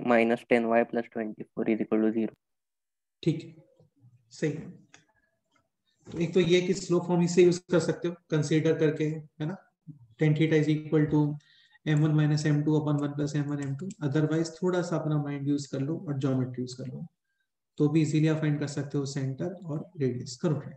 minus 10y plus 24 is equal to 0। ठीक है, सही है। तो एक तो ये कि स्लो फॉर्म इससे यूज कर सकते हो कंसीडर करके, है ना, tan theta is equal to m1 minus m2 upon 1 plus m1 m2। Otherwise थोड़ा सा अपना माइंड यूज कर लो और ज्योमेट्री यूज कर लो, तो भी इजीली आप फाइंड कर सकते हो सेंटर और रेडियस। करो ट्राई।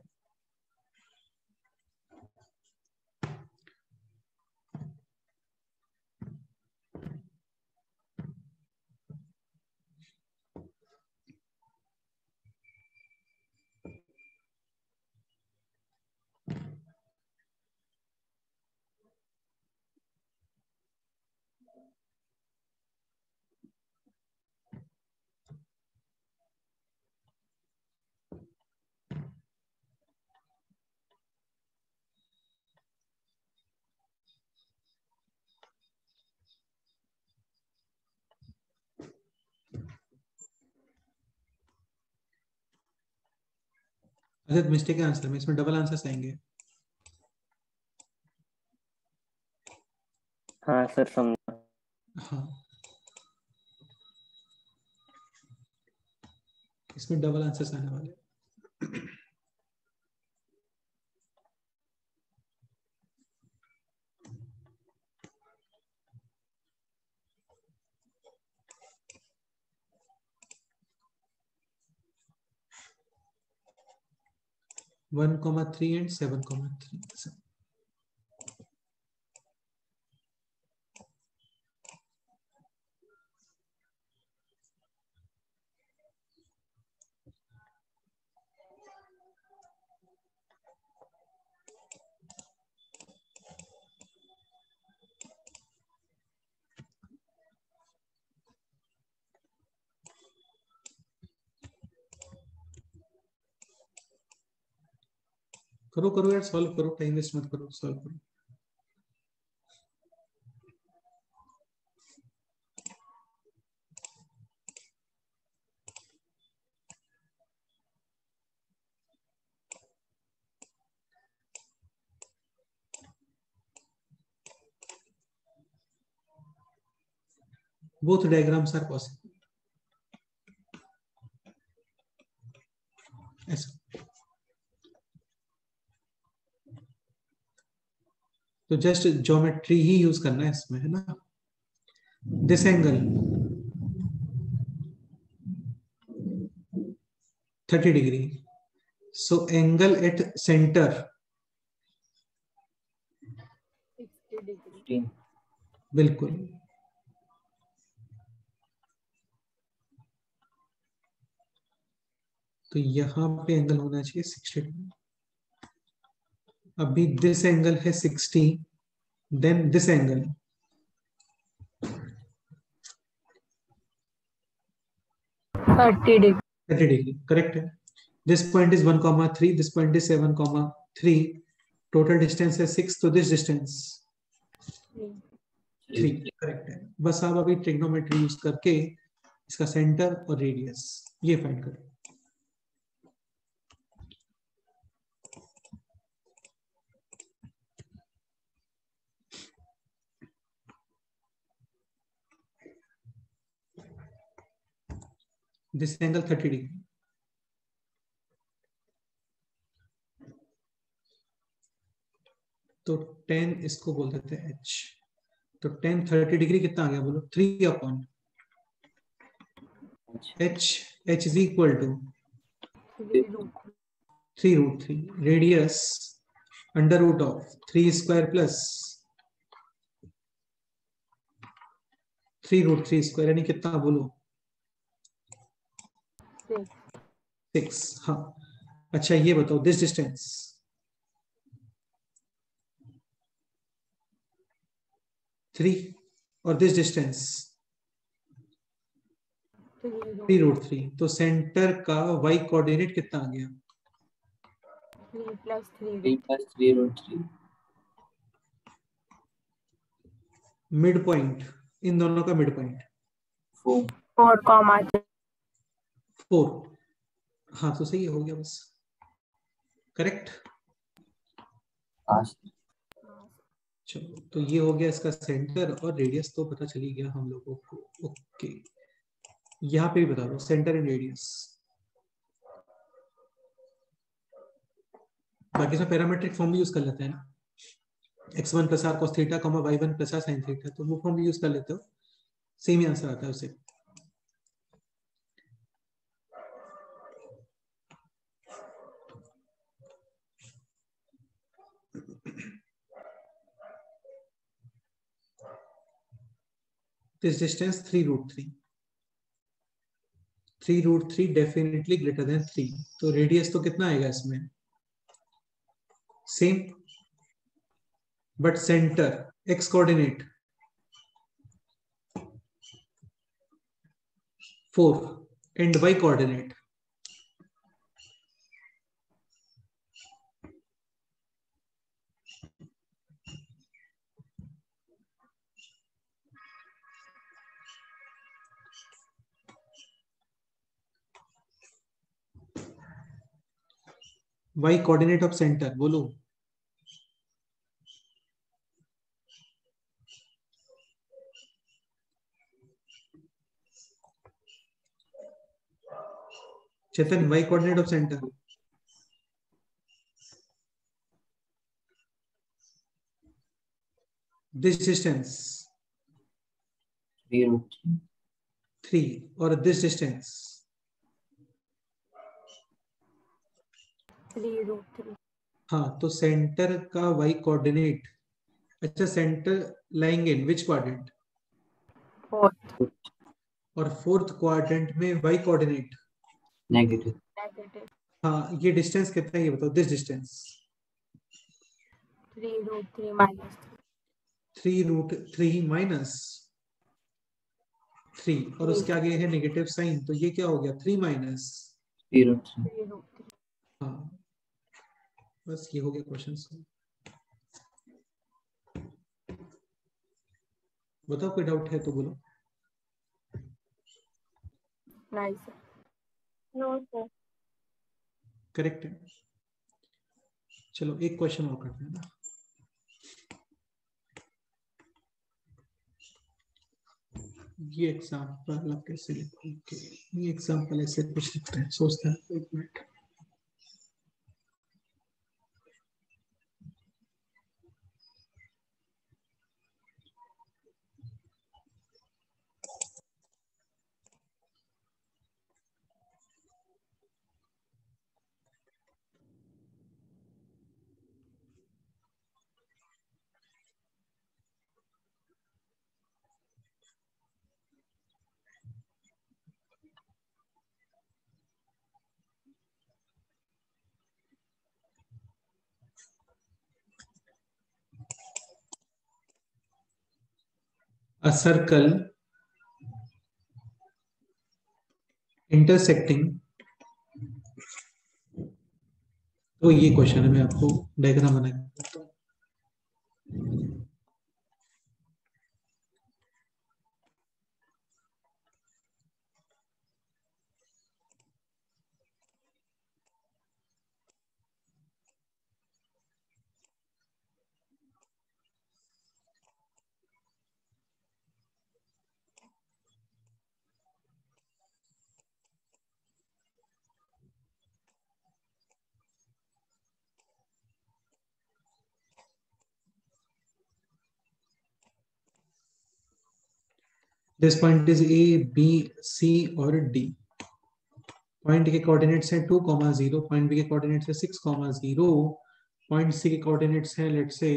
अच्छा, मिस्टेक है आंसर में, इसमें डबल आंसर्स आएंगे। हाँ सर समझा। हाँ, इसमें डबल आंसर्स आने वाले। 1,3 and 7,3। करो करो यार, सॉल्व करो, टाइम वेस्ट मत करो, सॉल्व करो। both diagrams are possible। ऐसा तो जस्ट ज्योमेट्री ही यूज करना है इसमें, है ना। This angle 30 degree, so angle at centre 60 degree. बिल्कुल। तो यहां पे एंगल होना चाहिए 60 डिग्री। अभी दिस एंगल है 60, then this angle 30 degree. 30 degree, correct है। This point is 1,3, this point is 7,3, total distance है 6, तो दिस डिस्टेंस 3, करेक्ट है। बस आप अभी ट्रिग्नोमेट्री यूज करके इसका सेंटर और रेडियस ये फाइंड करो। दिस एंगल 30 डिग्री, तो 10 इसको बोल देते हैं h, तो 10 30 डिग्री कितना आ गया बोलो? 3 upon h, h is equal to 3 root 3, radius under root of 3 square plus 3 root 3 square यानी कितना बोलो? 6। हाँ, अच्छा ये बताओ दिस डिस्टेंस 3 और दिस डिस्टेंस 3 रूट 3, तो सेंटर का y कोऑर्डिनेट कितना आ गया? 3 plus 3 3 plus 3 root 3. Mid point, इन दोनों का मिड पॉइंट 4. 4 comma 4। हाँ तो सही हो गया बस, करेक्ट। Pass. चलो तो ये हो गया इसका सेंटर, और रेडियस तो पता चली गया हम लोगों को। ओके, यहाँ पे भी बता दो सेंटर एंड रेडियस। बाकी इसमें पैरामेट्रिक फॉर्म भी यूज कर लेते हैं ना, x1 plus r cos theta comma y1 plus r sine theta, तो वो फॉर्म भी यूज कर लेते हो, सेम ही आंसर आता है उससे। This distance 3 root 3, 3 root 3 definitely greater than 3, तो रेडियस तो कितना आएगा इसमें? Same, but centre x coordinate 4 and y coordinate y coordinate of centre बोलो। Chetan, y coordinate of centre this distance 3 root 3. 3 और दिस डिस्टेंस 3 root 3 हाँ, तो सेंटर का y कोऑर्डिनेट, अच्छा centre lying in which quadrant? 4 और फोर्थ क्वाड्रेंट में y coordinate Negative. negative हाँ, ये डिस्टेंस कितना है ये बताओ, this distance 3 root 3 minus 3 root 3 minus 3 और उसके आगे है नेगेटिव साइन, तो ये क्या हो गया 3 माइनस 3 root 3. 3 root 3 हाँ, बस ये हो गया क्वेश्चन। बताओ कोई डाउट है तो बोलो। nice no sir. करेक्ट है। चलो एक क्वेश्चन और करते हैं ना। ये एग्जांपल आप कैसे लिखोगे? ये एग्जांपल ऐसे कुछ लिखते हैं, सोचते हैं एक मिनट। A circle intersecting, तो ये क्वेश्चन है, मैं आपको डायग्राम बना के बताता हूँ। This point is A, B, C और D। पॉइंट के कोऑर्डिनेट्स हैं 2, 0, पॉइंट बी के कोऑर्डिनेट्स है 6, 0, पॉइंट सी के कोऑर्डिनेट्स हैं let's say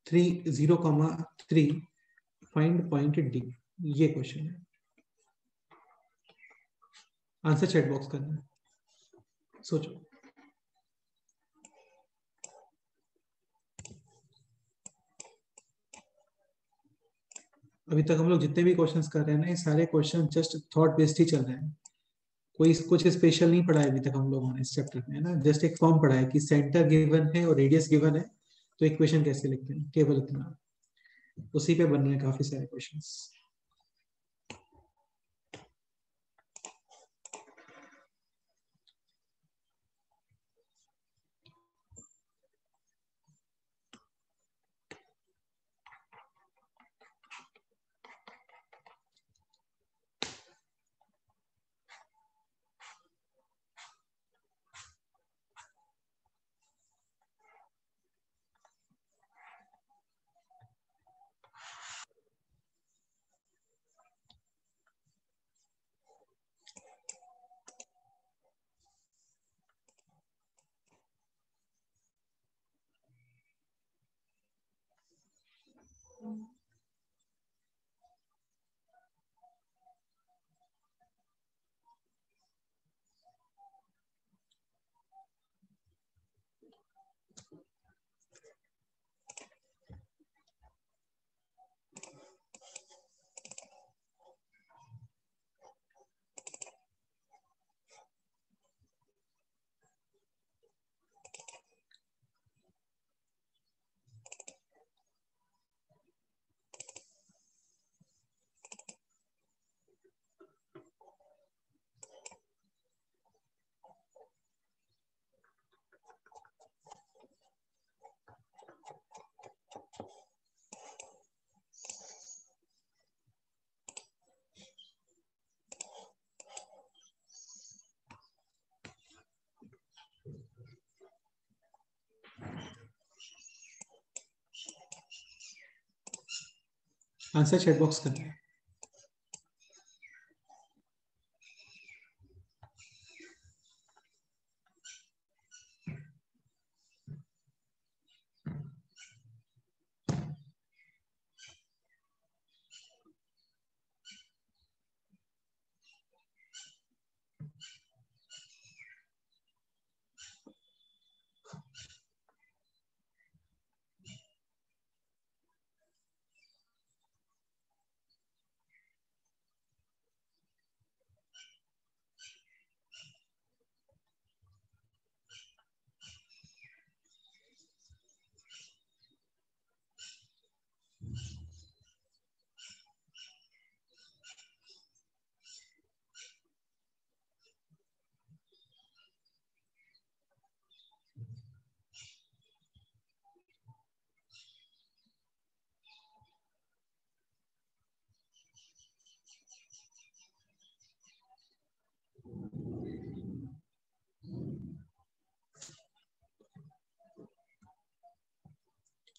3 0,3, find point D. ये क्वेश्चन है, आंसर चैट बॉक्स करना है, सोचो। अभी तक हम लोग जितने भी क्वेश्चंस कर रहे हैं ना, ये सारे क्वेश्चन जस्ट थॉट बेस्ड ही चल रहे हैं, कोई कुछ स्पेशल नहीं पढ़ा है अभी तक हम लोगों ने इस चैप्टर में, है ना। जस्ट एक फॉर्म पढ़ा है कि सेंटर गिवन है और रेडियस गिवन है, तो इक्वेशन कैसे लिखते हैं, केवल इतना, उसी पे बन रहे हैं काफी सारे क्वेश्चंस। आंसर चैट बॉक्स करना है।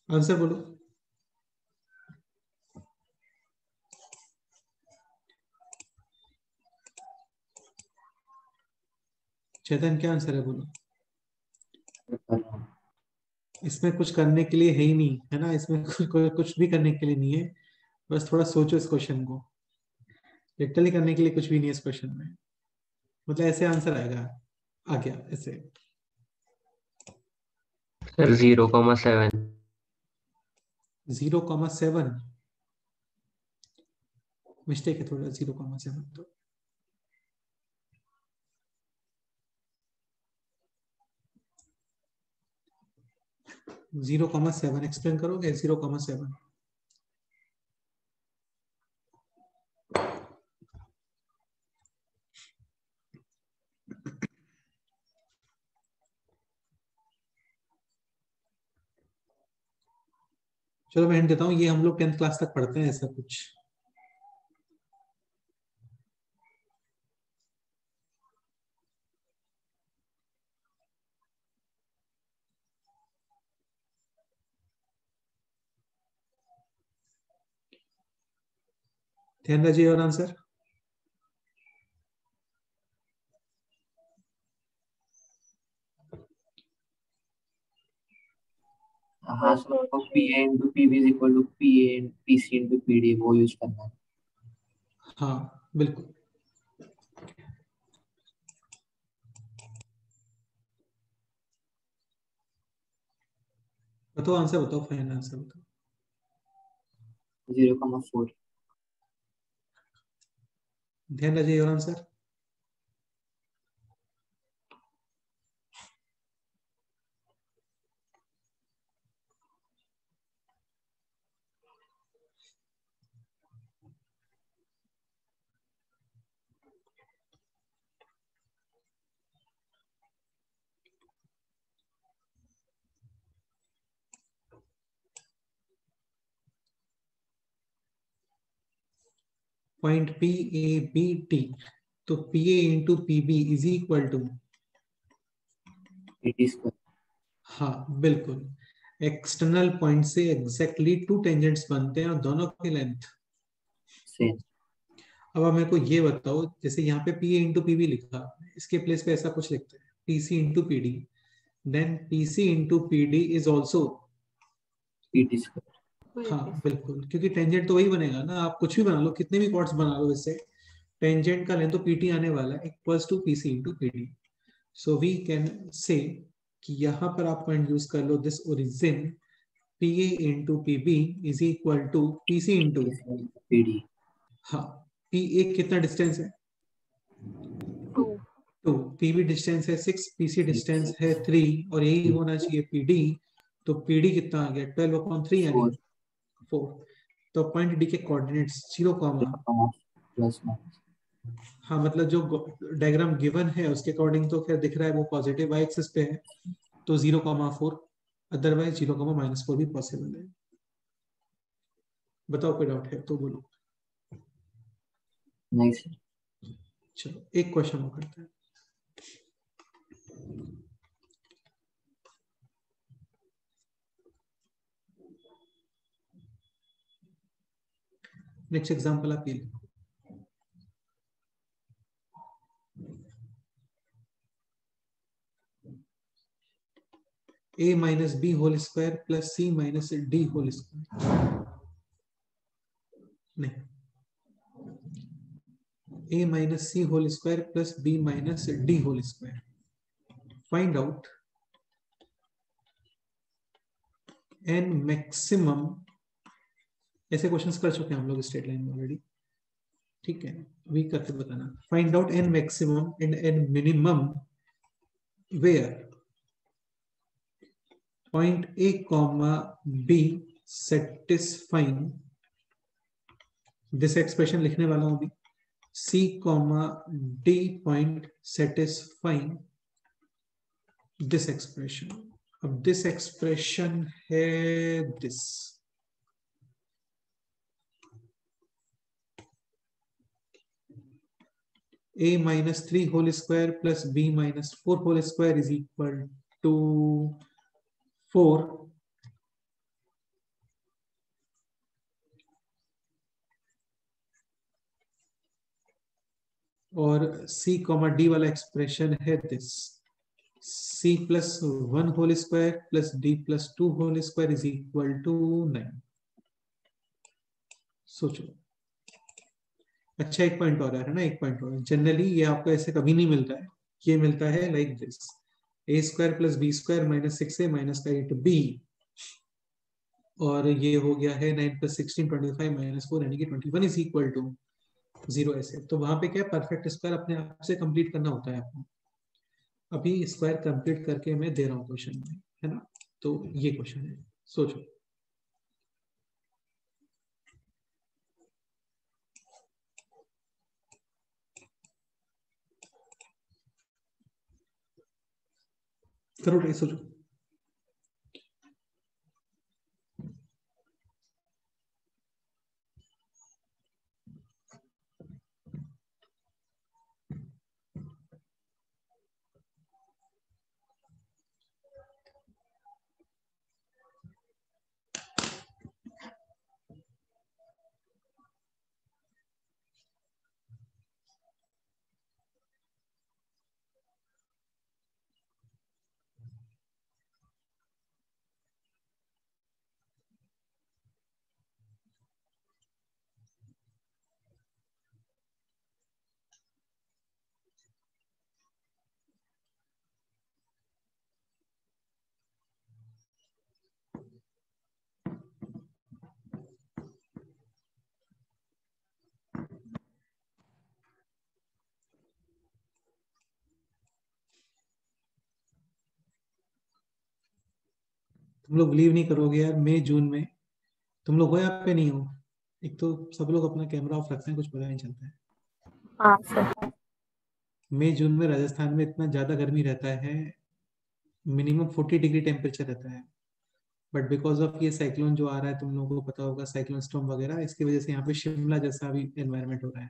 आंसर बोलो। चेतन क्या आंसर है बोलो। इसमें कुछ करने के लिए है ही नहीं, है ना, इसमें कुछ भी करने के लिए नहीं है, बस थोड़ा सोचो इस क्वेश्चन को, लिटरली करने के लिए कुछ भी नहीं है इस क्वेश्चन में, मतलब ऐसे आंसर आएगा, आ गया ऐसे। सर 0,7। 0,7 मिस्टेक है थोड़ा, 0,7 तो 0,7 एक्सप्लेन करोगे। 0,7 चलो मैं हिंट देता हूँ, ये हम लोग 10th क्लास तक पढ़ते हैं ऐसा कुछ। ध्यान दीजिए और आंसर। हाँ सर, आपको P A into P B is equal to P A P C into P D, वो यूज करना है। हाँ बिल्कुल। बताओ आंसर बताओ, फाइनल आंसर बताओ। 0,4। ध्यान रखिए और answer. Point P A B T, तो P A into P B is equal to, 80 square. हाँ बिल्कुल, एक्सटर्नल पॉइंट से एग्जैक्टली टू टेंजेंट्स बनते हैं और दोनों की लेंथ सेम। अब आप मेरे को ये बताओ, जैसे यहाँ पे P A into P B लिखा, इसके प्लेस पे ऐसा कुछ लिखते हैं P C into P D, then P C into P D is also, 80 square. हाँ बिल्कुल, क्योंकि टेंजेंट तो वही बनेगा ना, आप कुछ भी बना लो, कितने भी कॉर्ड्स बना लो, इससे टेंजेंट का लेंथ तो पीटी आने वाला है, equals to PC into PD. So we can say कि यहाँ पर आप पॉइंट यूज कर लो, this origin P A into P B is equal to PC into, P D. हाँ पी ए कितना डिस्टेंस है, 2। 2, पी बी डिस्टेंस है 6, पीसी डिस्टेंस है 3, और यही होना चाहिए पीडी, तो पीडी कितना आ गया 12/3 यानी 4। तो पॉइंट डी के कोऑर्डिनेट्स 0, प्लस माइनस। हाँ मतलब जो डायग्राम गिवन है उसके अकॉर्डिंग तो खैर दिख रहा है वो पॉजिटिव वाई एक्सिस पे है, तो 0,4, अदरवाइज 0,-4 भी पॉसिबल है। बताओ कोई डाउट है तो बोलो। नहीं सर। चलो एक क्वेश्चन और करते हैं। नेक्स्ट एग्जांपल आप ये लो, a minus b whole square plus c minus d whole square, नहीं, a minus c whole square plus b minus d whole square, find out N maximum, ऐसे क्वेश्चंस कर चुके हैं हम लोग स्ट्रेट लाइन में ऑलरेडी, ठीक है, अभी करके बताना। Find out N maximum and N minimum where point A comma B satisfying, this expression लिखने वाला हूं अभी, C comma D point satisfying this expression. अब दिस एक्सप्रेशन है this, a minus 3 whole square plus b minus 4 whole square is equal to 4, और c comma d वाला expression है this, c plus 1 whole square plus d plus 2 whole square is equal to 9। सोचो, अच्छा एक point और है ना, एक पॉइंट और, जनरली ये आपको ऐसे कभी नहीं मिलता है, ये मिलता है like this, a square plus b square minus 6a minus 8b, और ये हो गया है 9 प्लस 16 25 माइनस 4 यानी कि 21 इज इक्वल टू 0 ऐसे। तो वहां पे क्या परफेक्ट स्क्वायर अपने आप से कंप्लीट करना होता है आपको, अभी स्क्वायर कंप्लीट करके मैं दे रहा हूँ क्वेश्चन में, है ना, तो ये क्वेश्चन है, सोचो। करो ट्राई, सोचो। तुम लोग बिलीव नहीं करोगे यार, मई जून में तुम लोग हो यहाँ पे, नहीं हो? एक तो सब लोग अपना कैमरा ऑफ रखते हैं, कुछ पता नहीं चलता है। हाँ सर। मई जून में राजस्थान में इतना ज्यादा गर्मी रहता है, मिनिमम 40 डिग्री टेम्परेचर रहता है। बट बिकॉज ऑफ ये साइक्लोन जो आ रहा है, तुम लोगों को पता होगा, साइक्लोन स्टॉर्म वगैरह, इसकी वजह से यहाँ पे शिमला जैसा भी एनवायरनमेंट हो रहा है।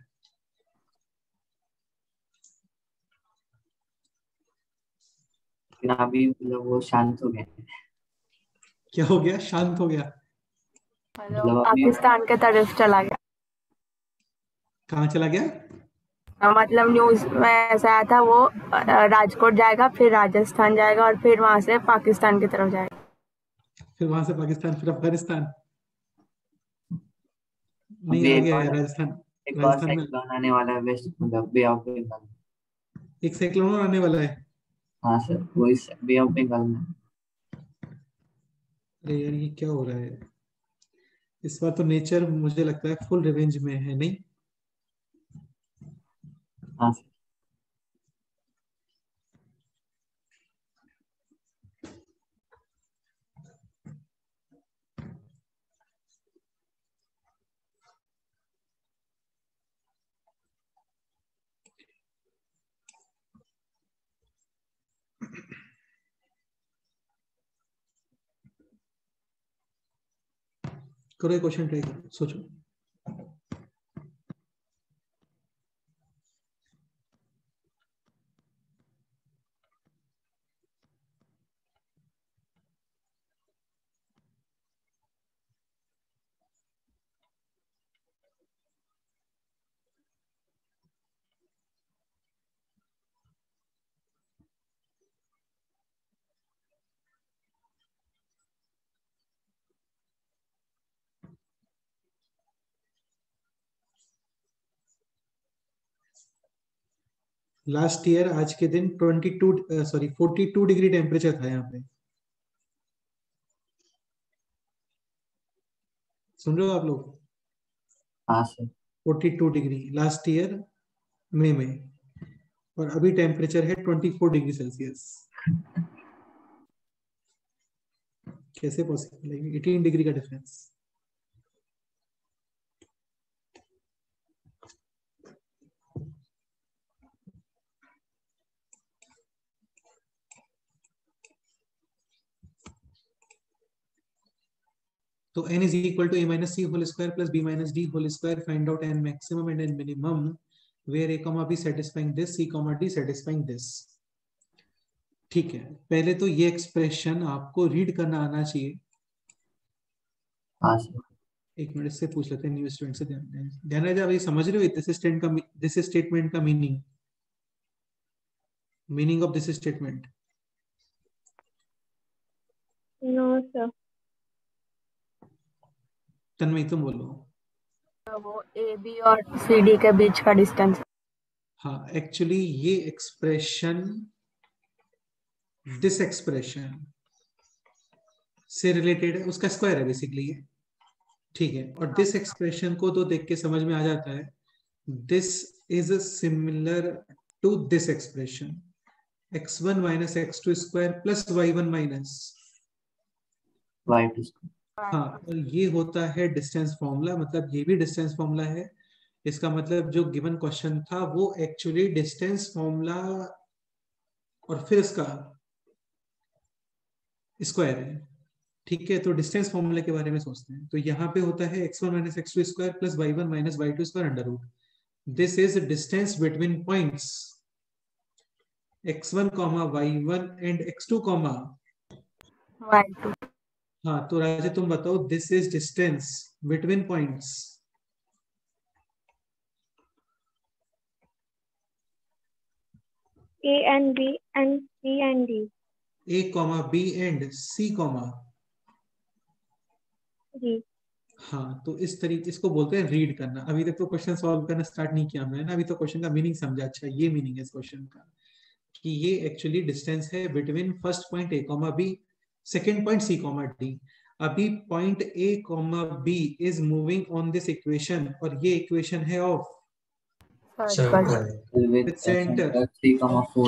लेकिन अभी मतलब वो शांत हो गए। क्या हो गया? शांत हो गया? मतलब अभी पाकिस्तान के तरफ चला गया। कहाँ चला गया? मतलब न्यूज में ऐसा आया था, वो राजकोट जाएगा, फिर राजस्थान जाएगा, और फिर वहां से पाकिस्तान की तरफ जाएगा। फिर वहां से पाकिस्तान, फिर अफगानिस्तान। नहीं अभी आ गया है राजस्थान। एक और राजस्थान में साइक्लोन आने वाला है वेस्ट, मतलब बे ऑफ बंगाल। एक साइक्लोन आने वाला है। हाँ सर, वो इस बे ऑफ बंगाल में। अरे यार, ये क्या हो रहा है? इस बार तो नेचर मुझे लगता है फुल रिवेंज में है, नहीं? हाँ सर। करो एक क्वेश्चन ट्राई करो, सोचो। लास्ट ईयर आज के दिन 42 डिग्री टेम्परेचर था यहाँ पे। सुन रहे हो आप लोग? हाँ सर। 42 डिग्री लास्ट ईयर मई में, और अभी टेम्परेचर है 24 डिग्री सेल्सियस। कैसे पॉसिबल है? 18 डिग्री का डिफरेंस। तो n is equal to a minus c whole square plus b minus d whole square. Find out n maximum and n minimum where a comma b satisfying this, c comma d satisfying this. ठीक है, पहले तो ये expression आपको read करना आना चाहिए। हाँ सर। एक मिनट से पूछ लेते हैं न्यू स्टूडेंट से। ध्यान रहे, अभी समझ रहे हो दिस स्टेटमेंट का meaning of this statement? No sir. Tanmay तुम बोलो। तो वो ए बी और सी डी के बीच का डिस्टेंस। हाँ, एक्चुअली ये एक्सप्रेशन दिस एक्सप्रेशन से रिलेटेड है, उसका स्क्वायर है बेसिकली ये। ठीक है, और दिस एक्सप्रेशन को तो देख के समझ में आ जाता है, this is similar to this expression x1 minus x2 square plus y1 minus y2 square. हाँ, तो ये होता है डिस्टेंस फॉर्मूला, मतलब ये भी डिस्टेंस फॉर्मूला है। इसका मतलब जो गिवन क्वेश्चन था वो एक्चुअली डिस्टेंस फॉर्मूला और फिर इसका स्क्वायर है। ठीक है, तो डिस्टेंस फॉर्मूला के बारे में सोचते हैं। तो यहाँ पे होता है x1 minus x2 square plus y1 minus y2 square under root. This is distance between points x1 comma y1 and x2 comma y2। हाँ, तो राजा तुम बताओ, this is distance between points A and B and C and D। a comma b and c comma. जी। हाँ, तो इस तरीके इसको बोलते हैं रीड करना। अभी तक तो क्वेश्चन सॉल्व करना स्टार्ट नहीं किया हमने ना, अभी तो क्वेश्चन का मीनिंग समझा। अच्छा, ये मीनिंग है इस क्वेश्चन का कि ये एक्चुअली डिस्टेंस है between first point a comma b, second point c comma d। अभी point a comma b is moving on this equation, और ये इक्वेशन है ऑफ with center 3,4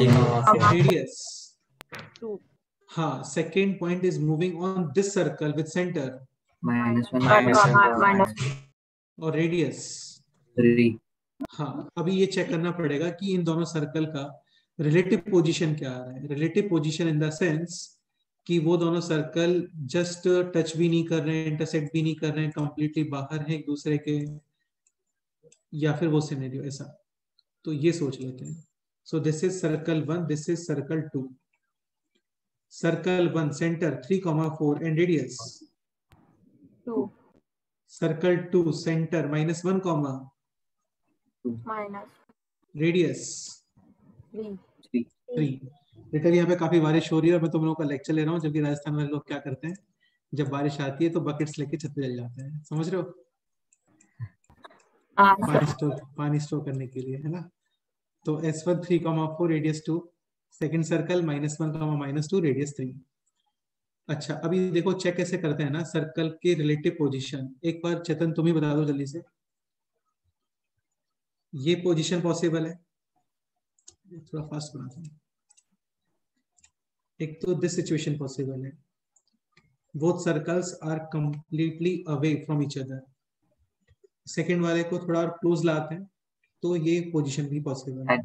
रेडियस। हाँ, second point is moving on this circle with centre -1 minus और radius. 3 हाँ, अभी ये check करना पड़ेगा कि इन दोनों सर्कल का रिलेटिव पोजीशन क्या आ रहा है। Relative position in the sense कि वो दोनों सर्कल जस्ट टच भी नहीं कर रहे हैं, इंटरसेक्ट भी नहीं कर रहे हैं, कंप्लीटली बाहर हैं एक दूसरे के, या फिर वो सिनेरियो ऐसा। तो ये सोच लेते हैं। So this is circle 1, this is circle 2। Circle 1 centre 3,4 and radius. 2 circle 2 centre -1, minus radius 3 3। बेटा यहाँ पे काफी बारिश हो रही है और मैं तुम लोगों का लेक्चर ले रहा हूँ, जबकि राजस्थान वाले लोग क्या करते हैं, जब बारिश आती है तो बकेट्स लेके छत पे चल जाते हैं, समझ रहे हो, हाँ सर पानी स्टोर करने के लिए, है ना। तो S1 3,4 radius 2, second circle -1, -2 radius 3। अच्छा, अभी देखो चेक कैसे करते हैं ना सर्कल के रिलेटिव पोजीशन। एक बार चेतन तुम ही बता दो जल्दी से, ये पोजीशन पॉसिबल है, थोड़ा फास्ट बनाता हूँ। एक तो दिस सिचुएशन पॉसिबल है, both circles are completely away from each other. Second वाले को थोड़ा और क्लोज लाते हैं तो ये पोजीशन भी पॉसिबल है।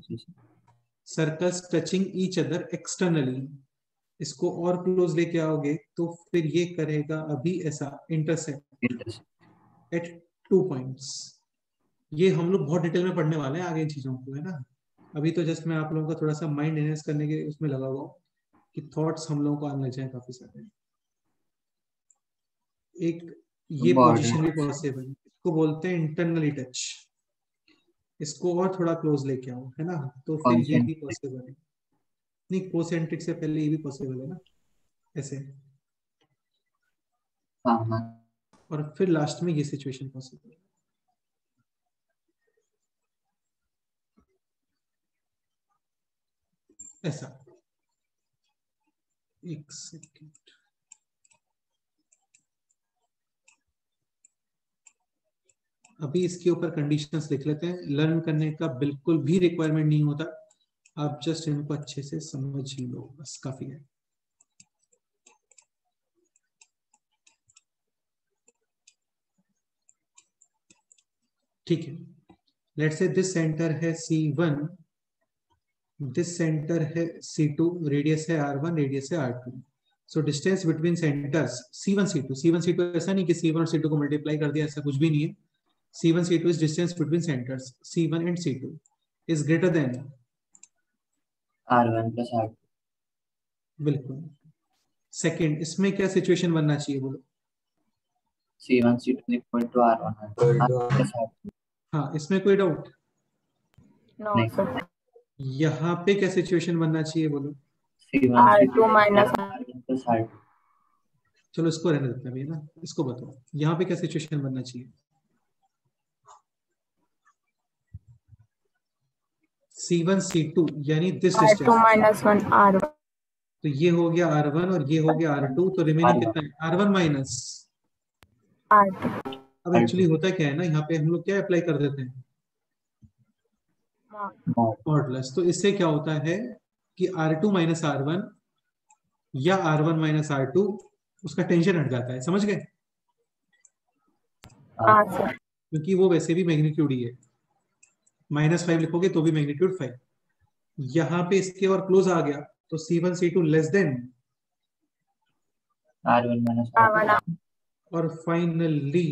Circles touching each other externally, इसको और क्लोज लेके आओगे तो फिर ये करेगा अभी ऐसा, इंटरसेक्ट एट 2 पॉइंट्स। ये हम लोग बहुत डिटेल में पढ़ने वाले हैं आगे इन चीजों को, है ना। अभी तो जस्ट मैं आप लोगों का थोड़ा सा माइंड एनहेंस करने के उसमें लगा हुआ कि थॉट्स हम लोगों को आने लग जाए काफी सारे। एक ये पोजीशन भी पॉसिबल है, इसको बोलते हैं इंटरनली टच। इसको और थोड़ा क्लोज लेके आओ, है ना, तो फिर ये भी पॉसिबल है। नहीं, कोसेंट्रिक से पहले ये भी पॉसिबल है ना, ऐसे। हाँ और फिर लास्ट में ये सिचुएशन पॉसिबल है, ऐसा। एक सेकेंड, अभी इसके ऊपर कंडीशंस लिख लेते हैं। लर्न करने का बिल्कुल भी रिक्वायरमेंट नहीं होता, आप जस्ट इनको अच्छे से समझ ही लो, बस काफी है। ठीक है, लेट्स से दिस सेंटर है C1, दिस सेंटर है C2, रेडियस है R1, रेडियस है R2। So distance between centres C1 C2 ऐसा नहीं कि C1 और C2 को मल्टीप्लाई कर दिया, ऐसा कुछ भी नहीं है। C1 C2 is distance between centers C1 and C2 is greater than R1 + R2। बिल्कुल। सेकंड, इसमें क्या सिचुएशन बनना चाहिए बोलो। C1 C2 = R1 + R2। हाँ, इसमें कोई डाउट नो सर यहाँ पे क्या सिचुएशन बनना चाहिए बोलो। C1 R2 minus R1 + R2। चलो इसको रहने देते हैं अभी ना, इसको बताओ यहाँ पे क्या सिचुएशन बनना चाहिए। C1 C2 यानी दिस R2 डिस्टेंस, -1 R1 तो ये हो गया R1 और ये हो गया R2, तो रिमेनिंग कितना है R1 माइनस। R2 अब एक्चुअली होता क्या है ना, यहाँ पे हम लोग क्या अप्लाई कर देते हैं, मॉडुलस। तो इससे क्या होता है कि R2 माइनस R1 या R1 माइनस R2, उसका टेंशन हट जाता है, समझ गए, हाँ सर क्योंकि वो वैसे भी मैग्नीट्यूड ही है। -5 लिखोगे तो भी मैग्नीट्यूड 5। यहाँ पे इसके और क्लोज आ गया तो C1 C2 less than R1 - R2। और फाइनली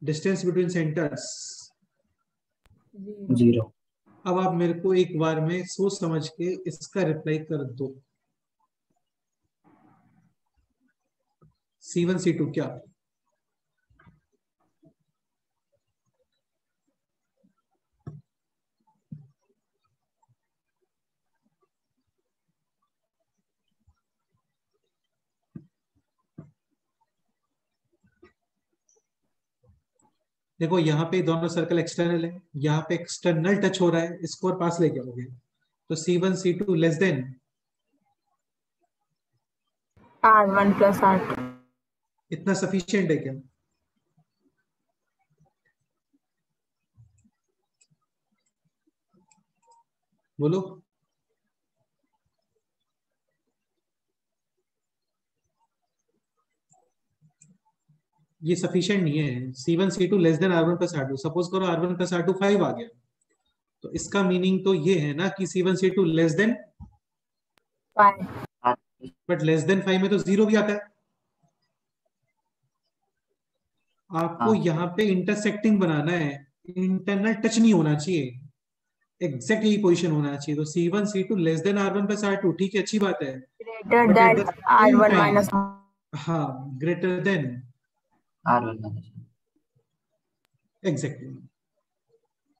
डिस्टेंस बिटवीन सेंटर्स 0। अब आप मेरे को एक बार में सोच समझ के इसका रिप्लाई कर दो। C1 C2 क्या, देखो यहाँ पे दोनों सर्कल एक्सटर्नल है, यहाँ पे एक्सटर्नल टच हो रहा है, इसको और पास लेके आओगे तो C1 C2 less than R1 + R2 इतना सफिशिएंट है क्या। बोलो ये सफिशिएंट नहीं है। C1 C2 less than R1 plus R2। Suppose करो R1 प्लस R2 5 आ गया, तो इसका मीनिंग तो ये है ना कि C1 C2 less than, 5। But less than 5 में तो 0 भी आता है। आपको यहाँ पे इंटरसेक्टिंग बनाना है, इंटरनल टच नहीं होना चाहिए, एग्जैक्ट यही पोजीशन होना चाहिए। तो C1 C2 less than R1 plus R2, ठीक है, अच्छी बात है, greater but at than the same R1 time, minus हाँ, greater than, R1 minus exactly.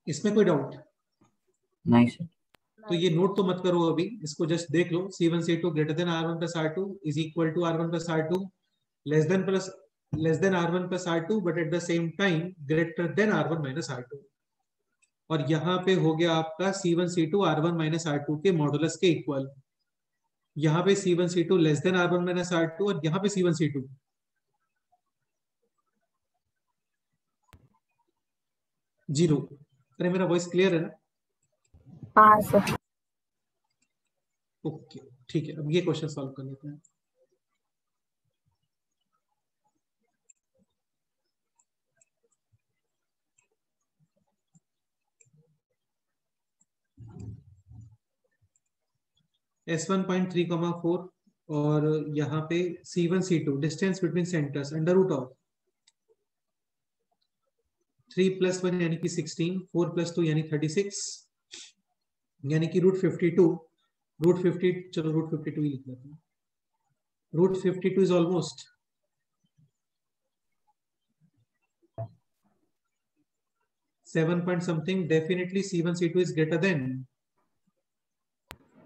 इसमें कोई डाउट? नहीं सर। तो ये नोट तो मत करो अभी, इसको जस्ट देख लो। C1 C2 greater than R1 plus R2 is equal to R1 plus R2 less than R1 plus R2, but at the same time greater than R1 minus R2। और यहाँ पे हो गया आपका C1 C2 R1 minus R2 के modulus के equal. यहाँ पे C1 C2 less than R1 minus R2, और यहाँ पे C1 C2 0। अरे मेरा वॉइस क्लियर है ना? हाँ सर। ओके, ठीक है, अब ये क्वेश्चन सॉल्व कर लेते हैं। S1.3,4 और यहाँ पे C1 C2 distance between centres under root of 3 plus 1 यानी कि 16, 4 प्लस 2 यानी 36, यानी कि रूट 52, रूट 50, चलो रूट 52 ही लिख लेते हैं। Root 52 is almost 7 point something. Definitely C1 C2 is greater than,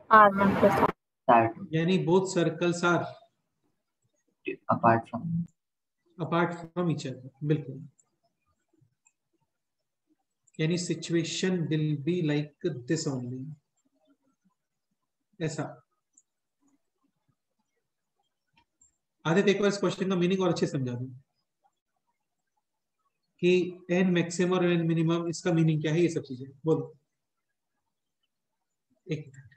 R1 plus R2 यानी both circles are apart from each other. बिल्कुल, यानी situation will be like this only, ऐसा। आदित्य एक बार इस क्वेश्चन का मीनिंग और अच्छे समझा दूं कि n मैक्सिमम और n मिनिमम, इसका मीनिंग क्या है, ये सब चीजें बोलो। एक मिनट,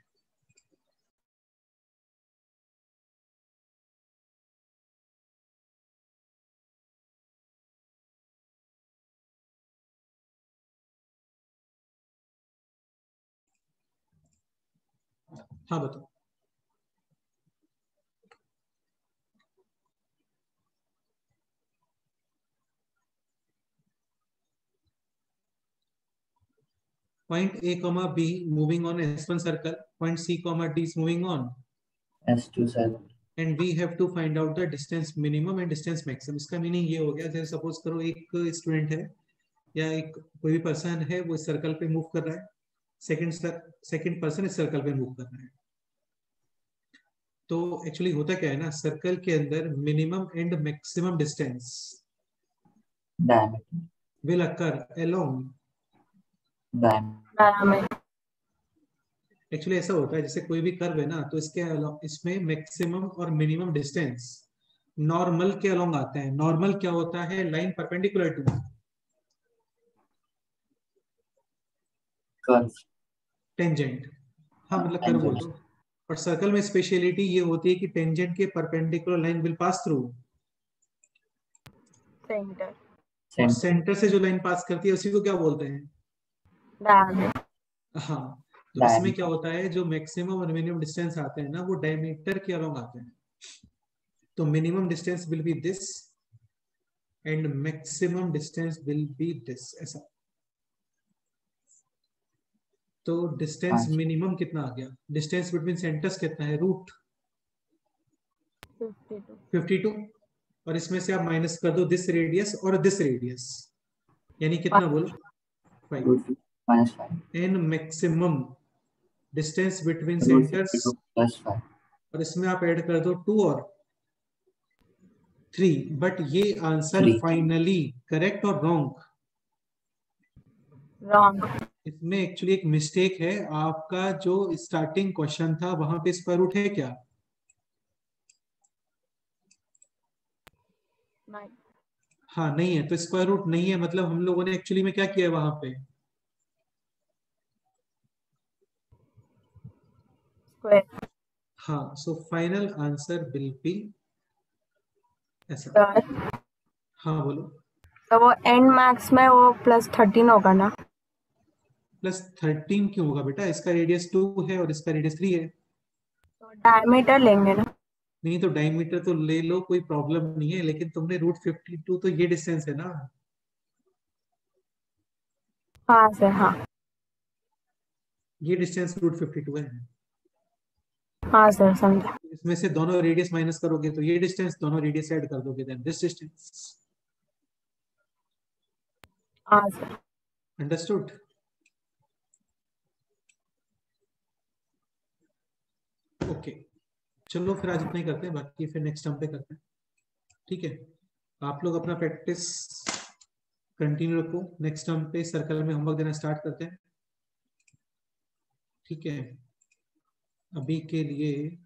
हाँ बताओ। Point A comma B moving on S1 circle, point C comma D is moving on, S2 circle, and we have to find out the distance minimum and distance maximum। इसका मीनिंग ये हो गया, जैसे suppose करो एक student है या एक कोई भी पर्सन है, वो इस सर्कल पे मूव कर रहा है, सेकंड पर्सन इस सर्कल पे मूव कर रहा है। तो एक्चुअली होता क्या है ना, सर्कल के अंदर minimum and maximum distance diameter, will occur along, diameter. Actually ऐसा होता है जैसे कोई भी कर्व है ना, तो इसमें मैक्सिमम और मिनिमम डिस्टेंस नॉर्मल के अलोंग आते हैं। नॉर्मल क्या होता है? Line perpendicular to curve, tangent, हाँ मतलब कर्व बोल दो। और सर्कल में स्पेशलिटी ये होती है कि टेंजेंट के perpendicular line will pass through, centre. और सेंटर से जो लाइन पास करती है उसी को क्या बोलते हैं? डायमीटर। हाँ, तो इसमें क्या होता है, जो मैक्सिमम और मिनिमम डिस्टेंस आते हैं ना, वो डायमीटर के अलोंग आते हैं। तो minimum distance will be this and maximum distance will be this, ऐसा। तो डिस्टेंस मिनिमम कितना आ गया? डिस्टेंस बिटवीन सेंटर्स कितना है? रूट 52, और इसमें से आप माइनस कर दो दिस रेडियस और दिस रेडियस, यानी कितना बोल? 5 minus 5, an maximum distance between root centres, 52 plus 5, और इसमें आप ऐड कर दो 2 और 3। बट ये आंसर 3, फाइनली करेक्ट और रॉन्ग? रॉन्ग। इसमें एक्चुअली एक मिस्टेक है। आपका जो स्टार्टिंग क्वेश्चन था वहां पे स्क्वायर रूट है क्या? नहीं। हाँ नहीं है, तो स्क्वायर रूट नहीं है, मतलब हम लोगों ने एक्चुअली में क्या किया है वहां पे? स्क्वायर। हाँ, so final answer will be ऐसा। हाँ बोलो। तो वो एंड मैक्स में वो +13 होगा ना? +13 क्यों होगा बेटा? इसका रेडियस 2 है और इसका रेडियस 3 है। तो डायमीटर लेंगे ना? नहीं तो डायमीटर तो ले लो, कोई प्रॉब्लम नहीं है, लेकिन तुमने √52 तो ये डिस्टेंस है ना, हाँ सर, हाँ। ये डिस्टेंस √52 है। हाँ सर, समझा। इसमें से दोनों रेडियस माइनस करोगे तो ये डिस्टेंस, दोनों रेडियस ऐड कर दोगे देन दिस डिस्टेंस। हाँ सर। अंडरस्टूड? ओके, चलो फिर आज इतना ही करते हैं, बाकी फिर नेक्स्ट टर्म पे करते हैं। ठीक है, आप लोग अपना प्रैक्टिस कंटिन्यू रखो, नेक्स्ट टर्म पे सर्कल में होमवर्क देना स्टार्ट करते हैं। ठीक है, अभी के लिए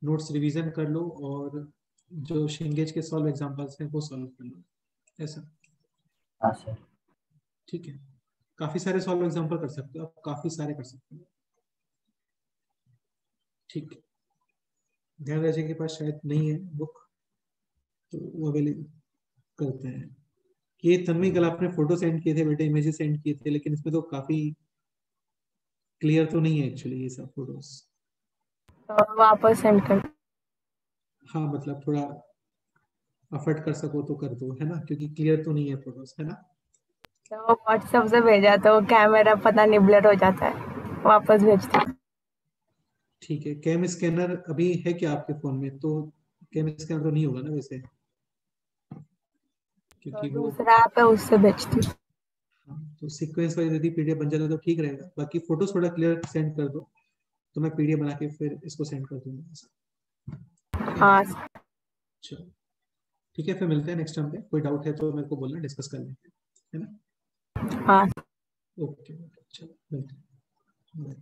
नोट्स रिवीजन कर लो और जो शिंगेज के सॉल्व एग्जांपल्स हैं वो सॉल्व कर लो, ऐसा। हाँ सर। ठीक है, काफी सारे सॉल्व एग्जांपल कर सकते हो आप, काफी सारे कर सकते हो। ठीक है, ध्यान रखिए के पास शायद नहीं है बुक, तो वो अवेलेबल करते हैं। ये तन्वी कल आपने फोटो सेंड किए थे बेटे, इमेजेस सेंड किए थे, लेकिन इसमें तो काफी क्लियर तो नहीं है एक्चुअली ये सब फोटोज। तो वापस सेंड कर। हाँ मतलब थोड़ा अफर्ट कर सको तो कर दो, है ना, क्योंकि क्लियर तो नहीं है फोटोज, है ना। तो व्हाट्सएप से भेजा तो कैमरा पता नहीं ब्लर हो जाता है, वापस भेजती। ठीक है, कैम स्कैनर अभी है क्या आपके फोन में? तो कैम स्कैनर तो नहीं होगा ना वैसे, तो क्योंकि वो दूसरा ऐप है, उससे भेजती। हाँ, तो सीक्वेंस वाइज यदि पीडीएफ बन जाता तो ठीक रहेगा। बाकी फोटोज थोड़ा क्लियर सेंड कर दो तो मैं पीडीएफ बना के फिर इसको सेंड कर दूंगा। ठीक है, हाँ। चलो ठीक है, फिर मिलते हैं नेक्स्ट टाइम पे। कोई डाउट है तो मेरे को बोलना, डिस्कस कर लेंगे, है ना। हाँ। ओके, चलो मिलते हैं, बाय।